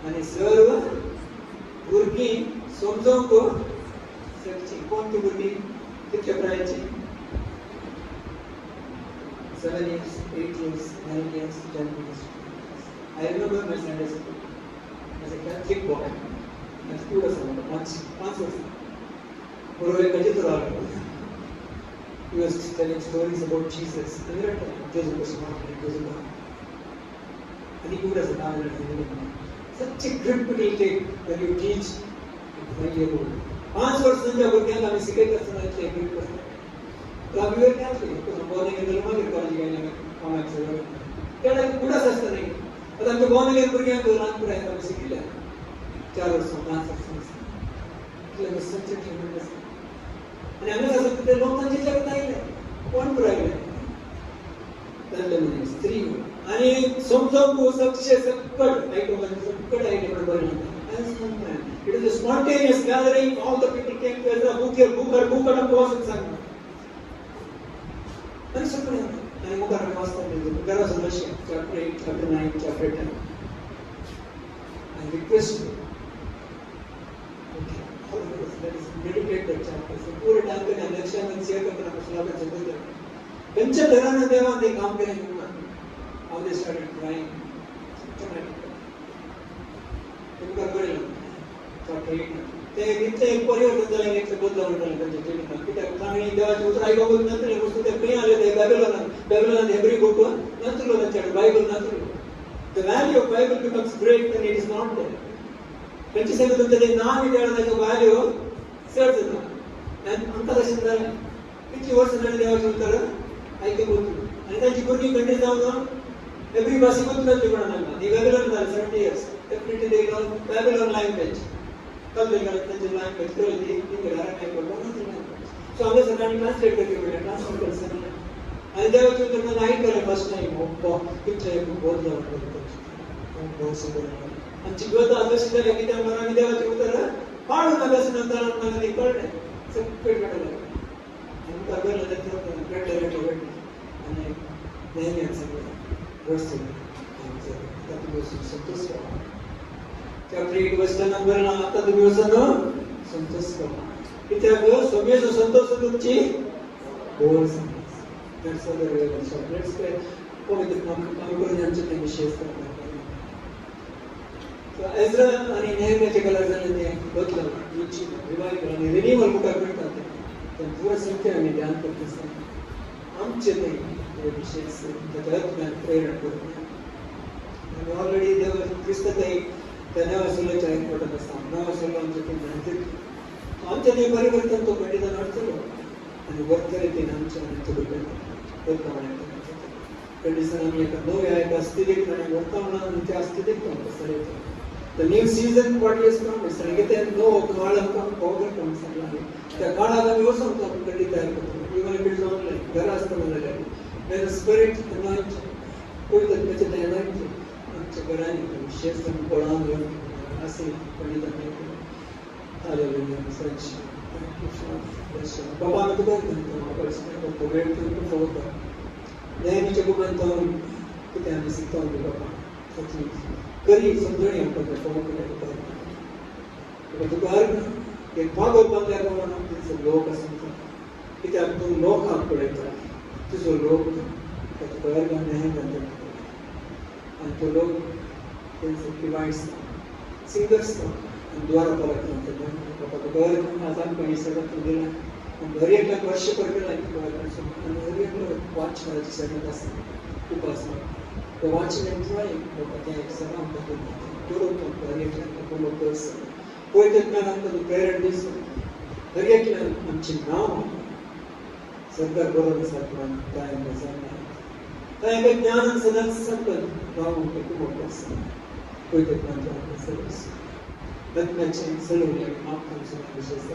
आणि सर्व भुरगी समजूंक शकची कोणती भुरगी कितल्या प्रायाची 7 years 8 years 9 years 10 years I remember my Sunday school as a Catholic boy and school was once Guru Kajiturala he was telling stories about Jesus and Joseph was not Joseph and he would as a family such a grip it will take when you teach at 5 years old. 5 वर्षांच्या भुरग्यांक आमी शिकयता आसतना एक grip करता. तो आमी वेळ घातली. तो बोर्निंग गेलो मागीर कॉलेज गेले कामाक सगळं. तेन्ना कुडास आसता न्ही. आतां आमच्या बोर्निंग भुरग्यांक ल्हानपणांत आमी शिकयल्या. 4 वर्सां 5 वर्सां. इतले सच ट्रेमेंडस. आनी हांगा आसा ते लोक तांचे जगत आयले. कोण पुरायले? तांचे मनीस स्त्री आणि समजावून सबसे सकट सकट आयले बरोबर it is a spontaneous gathering all the people came together book and was सांग आणि सगळे आणि मुखार वाचता घरा समस्या chapter 8 chapter 9 chapter 10 and request okay let us meditate that chapter so पूरे टाइम पे इलेक्शन में शेयर करना मसला का चलते त्यांच्या घराने देवा ते काम केले how they started crying तुमका कळलं chapter 8 ते इथे एक परिवर्तन झालं एक बदलाव झाला त्यांच्या जीवनात किती चांगली देवाची उतर ऐकवत नंतर वस्तू ते काही आले ते बायबल हेब्री बुक नंतर त्यांच्या बायबल नंतर the value of bible becomes great when it is not there त्यांची सांगत होते ते नाव विचारण्याचं व्हॅल्यू सर्च होतं आणि अंका दर्शन झालं किती वर्ष झाली देवाची उतर ऐकत होती आणि त्यांची पूर्वी कंट्री जाऊन एव्हरी भाषा बदलत कोणाला दी बायबल झालं 70 years definitely they know Babylon language कल लेकर त्यांची लँग्वेज कळली ती घरात काय करतो सो आम्ही सगळ्यांनी ट्रान्सलेट करतो ट्रान्सलेट करतो आणि देवाचे उतर नाही केलं फर्स्ट टाइम हो किती बहुत जाऊन बहुत सुंदर आमची गत अशी झाली की त्या मनाने देवाचे उतर पाडू नका नंतर मला ते कळले सगळे कळलं आणि करगलं त्याचं कळलं आणि नेहमी सगळं व्यवस्थित आमचं संतोष chapter 8 verse 10 नंबर आता तुम्ही असं संतोष करा की त्या सगळ्याचा संतोष तुमची गोल संतोष that's the real so let's pray पवित्र काम करून यांचे ते विशेष करतात so एझरा आणि नेहमीचे कलर झाले ते बदललं युची रिवाइवल आणि रिन्यूअल मुखार करतात ते पूर्ण संख्या आणि ध्यान करत असतात आमचे ते विशेष त्याच्यात प्रेरणा करतात आणि ऑलरेडी देव ख्रिस्त ते त्या वसुलाच्या पडत असतात न वसुला आमच्या ते म्हणते आमच्या ते परिवर्तन तो खंडित अडचलो आणि वर्तरे ते आमच्या त्याप्रमाणे कंडिशन आम्ही एका नव्या एका स्थितीत आणि वर्तमान त्या स्थितीत sir The new season what is promised सांगितले नो काळ ओव्हर कम सांगला त्या काळात आम्ही वसंत आपण कधी तयार करतो इवन इट इज ऑनलाईन घरा असताना झालं when the spirit anoint पवित्र त्याचे ते anoint आमच्या घराने विशेष पळावून घेऊन असे पंडितांनी हालेलुया सच बाबा आम्ही तुला म्हणतो आपण तो वेळ तुम्ही होता नेहमीच्या बुकांतून किती आम्ही शिकतो बाबा करी समजणी आपण तुकार एक भागवत बांधल्या प्रमाणे तिचं लोक असं किती आपण लोक आपल्याकडे तुझं लोक त्याचं घर नाही आणि तो लोक त्यांचे डिवाइस सिंगर्स द्वारपाला बाबा घर आसान पण सगळं दिला घरी एकला वर्ष करकेला आणि घरी एकला वाच करायची सगळ्यात असते उपासना ते वाचन ड्रॉइंग बाबा त्या एक सगळं आमच्या तो घरी एकला लोक पळय तेन्ना आमकां पेरंट दीस घरी एकला आमचें नांव सरकार बरोबर आसा पण काय सांगना ताका ज्ञान सदांच संपत राव खूब आसा पळय तेन्ना सर्विस रत्नाची सलवली माफ करून विशेष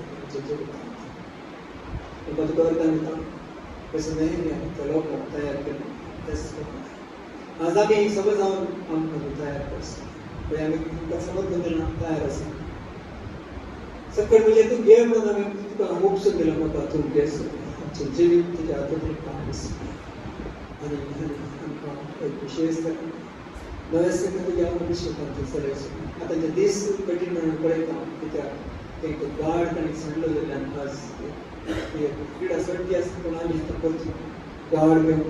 करताना कसं नाही त्या लोकांना तयार केलं तसंच आज आम्ही सगळं जाऊन आमकां तयार करतो आम्ही तुमकां समज दिला तयार आसा सकट म्हणजे तू घे म्हणून आम्ही तुका उपसून दिला म्हाका तूं घे आमचें जिवीत तुज्या हातूंतलें काम आसा आनी आमकां एक विशेष नव्या तुज्या अभिषेकांचे सगळे आता जे दीस कठीण म्हणून पळयता कित्याक एक गाड ताणें सांडलो जाल्यार आज क्रीडा सर्ती आसता पूण आमी करता गाड घेवन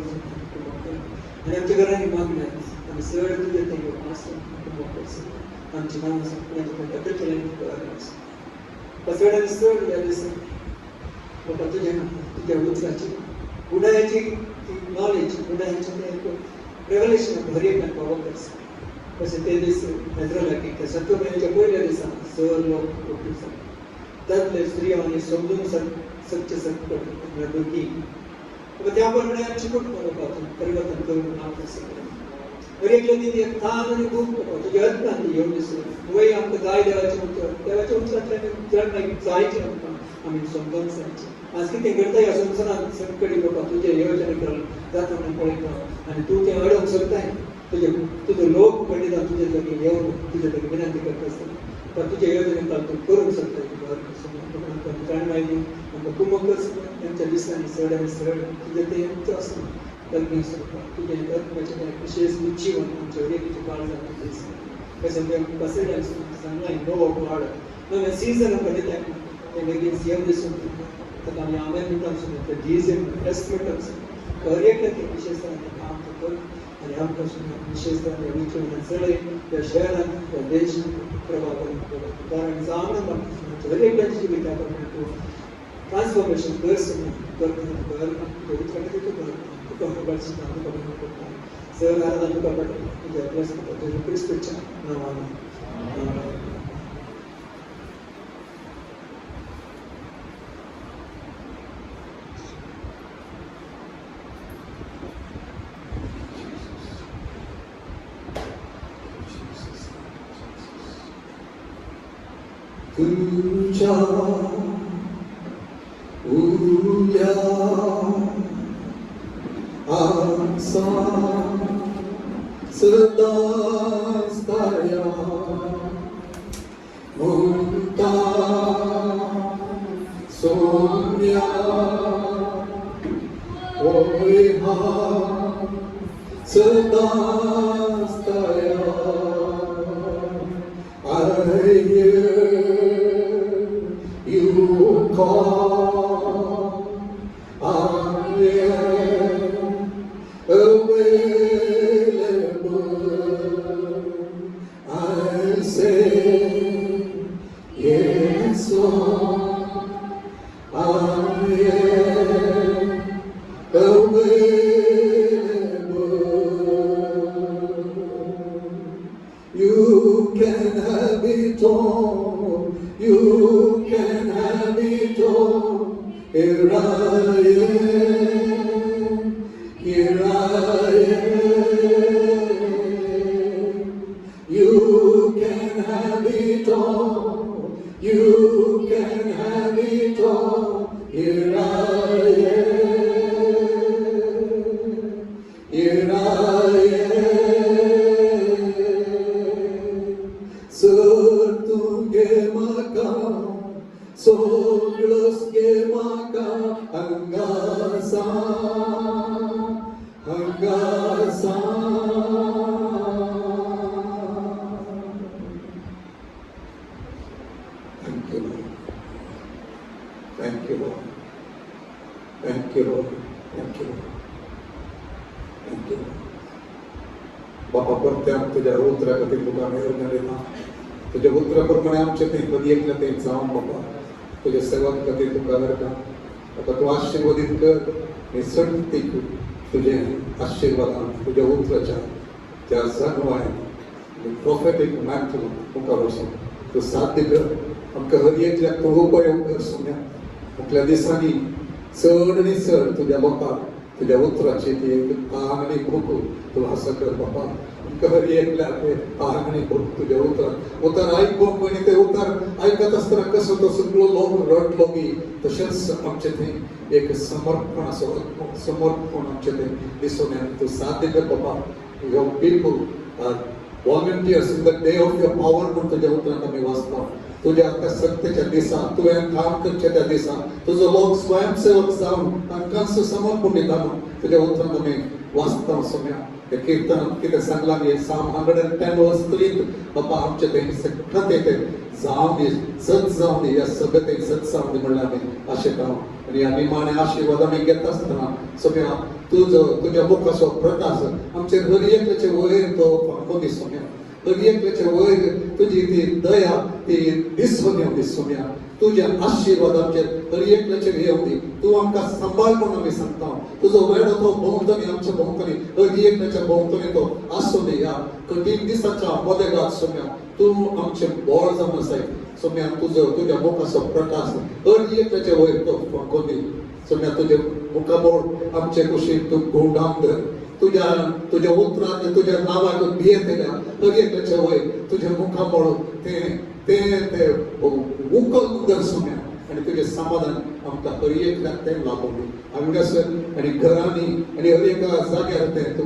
आनी आमच्या घरांनी मागण्यात आमी सर तुजे ते घेवन आसता आमचें नांव आसा कोणाचें टक्कर केलें आसा पसड चड ह्या दिसा बाबा तुज्या उतराची गुणाची नॉलेज गुणाची रेवलेशन भरी एक पावत आसा कशें ते दीस नेद्रला की त्या सत्वमयाच्या पयल्या दिसा स लोक त्यातले स्त्रियो आनी समजून सच्चे संकट भुरगीं त्या प्रमाणे आमची खूब परिवर्तन करून हांव एकले ती एक थान आनी खूब तुजे अर्थान येवन दिसून वय आमकां जाय देवाचें उतर देवाच्या उतरांतल्यान जड मागीर जायचें आमकां आमी समजून सांगचें आज कितें करता ह्या संवसारांत संकटी बाबा तुजें येवजण केलें जाता म्हणून पळयता आनी तूं तें अडोवंक सोदताय तुजो लोक पंडितां तुजे जागी येवन तुजे जागी विनंती करता आसतना पण तुजे येवजणे तूं करूंक सोदताय जाण मागीर आमकां कुमक तेंच्या दिसांनी सड आनी सरळ तुजें तें येवचें आसना लग्न सोदता तुजें आत्म्याचें खुशेस जीवन आमच्या हरेकीचे काळजांत दीस कशें तें कशें सांगलां नो गॉड नवें सीजन आमकां दिता तें बेगीन येवन दिसून ताका आमी आमेन म्हणटा ते दीस एस्टिमेट आसा हर एक विशेषतान काम कर आनी आमकां विशेषतान विचारून सगळे त्या शहरान त्या देशान प्रभाव कारण जावन हर एकल्याच्या जिविता तूं ट्रान्सफॉर्मेशन कर तुका खबर करता सर आराधना तुका पडटा तुज्या प्लस तुज्या क्रिस्ताच्या नांवान तुझ्या उद्या आसा सदा स्ताया मुक्ता सोन्या ओय हा सदा स्ताया You call, I am available. I say, yes, Lord, I am available. You can have it all. You can have it all. Here I am. Here I am. You can have it all. You can have it all. Here I am. Here I am. So Soglos ke maka angasa angasa Thank you Lord. Thank you Lord. Thank you Lord. Thank you Lord. Thank you Lord. Bapak bertiap tidak rutra ketika kami dengar तुझ्या उतराप्रमाणे आमच्या ते कधी एकल्या ते जाऊन बाबा तुझ्या सेवक कधी तुका बरं का आता तू आशीर्वादित कर हे सत्य तुझे आशीर्वादान तुझ्या उतराच्या त्या जाणवाय प्रॉफेटिक मॅथ्यू तुका वचून तू साध्य कर आमकां हर एकल्या तू उपयोग कर सोन्या आपल्या दिसांनी चड आनी चड तुझ्या लोकांक तुझ्या उतराची ती एक तान आनी भूक तू हांसा कर बाबा आमकां हर एकल्या ते तान आनी भूक तुझ्या उतर आयकून पयलीं ते उतर आयकत आसतना कसो तो सगळो लोक रडलो बी तशेंच आमचें थंय एक समर्पण असो समर्पण आमचें थंय दिसून येता तूं साध्य कर बाबा your people volunteers in the day of your power म्हणून तुझ्या उतरांत आमी वाचता तुझ्या त्या सत्तेच्या दिसा तुवें काम करच्या त्या दिसा तुजो लोक स्वयंसेवक जावन तांकां समर्पण दिता म्हणून तुझ्या उतरांत आमी वाचता सोम्या ते कीर्तन कितें सांगलां गे Psalm 110 verse 3 बाबा आमचे ते सगळं ते जावं दी सत जावं दी या सगळं ते सत जावं दी म्हणल्यार आमी आशेता आनी ह्या निमाणे आशिर्वाद आमी घेता आसतना सोम्या तुझ्या मुखाचो प्रकाश आमचे हर एकल्याचे वयर तो फांको दी सोम्या हर एकल्याचे वयर तुजी ती दया ती दिसून येवं दी सोम्या तुझे आशीर्वाद आमचे हर एकल्याचेर येवं दी तूं आमकां सांबाळ म्हणून आमी सांगता तुजो वेळ तो भोंवतणी आमच्या भोंवतणी हर एकल्याच्या भोंवतणी तो आसूं दी ह्या कठीण दिसाच्या मदेगात सोम्या तूं आमचे बोळ जावन आसाय सोम्या तुझ्या मुखाचो प्रकाश हर एकल्याचे वयर तो फांको दी सोम्या तुझे मुखाबोळ आमचे कुशीक तूं घोडावन धर तुझ्या उतरांत तुझ्या नांवाक भिये तेल्या हर एकल्याचे वयर तुझे मुखाबोळ ते उकल उदर सोम्या आनी तुझे समाधान आमकां हर एकल्याक तें लाभूं दी हांगासर आनी घरांनी आनी हर एका जाग्यार तें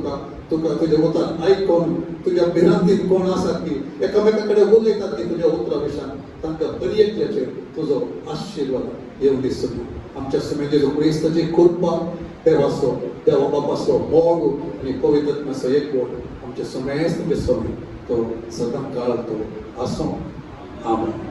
तुका तुझे उतर आयकून तुझ्या भिरांतीन कोण आसात की एकामेका कडेन उलयतात की तुझ्या उतरा विशयान तांकां हर एकल्याचेर तुजो आशिर्वाद येवं दी सोम्या आमच्या समेत जेजू क्रिस्ताची कृपा देवाचो देवा बापाचो मोग आनी पवित्रत्म्याचो एकवट आमचे समेस्त तुजे सोमी तो सदां काळ तो आसूं आमेन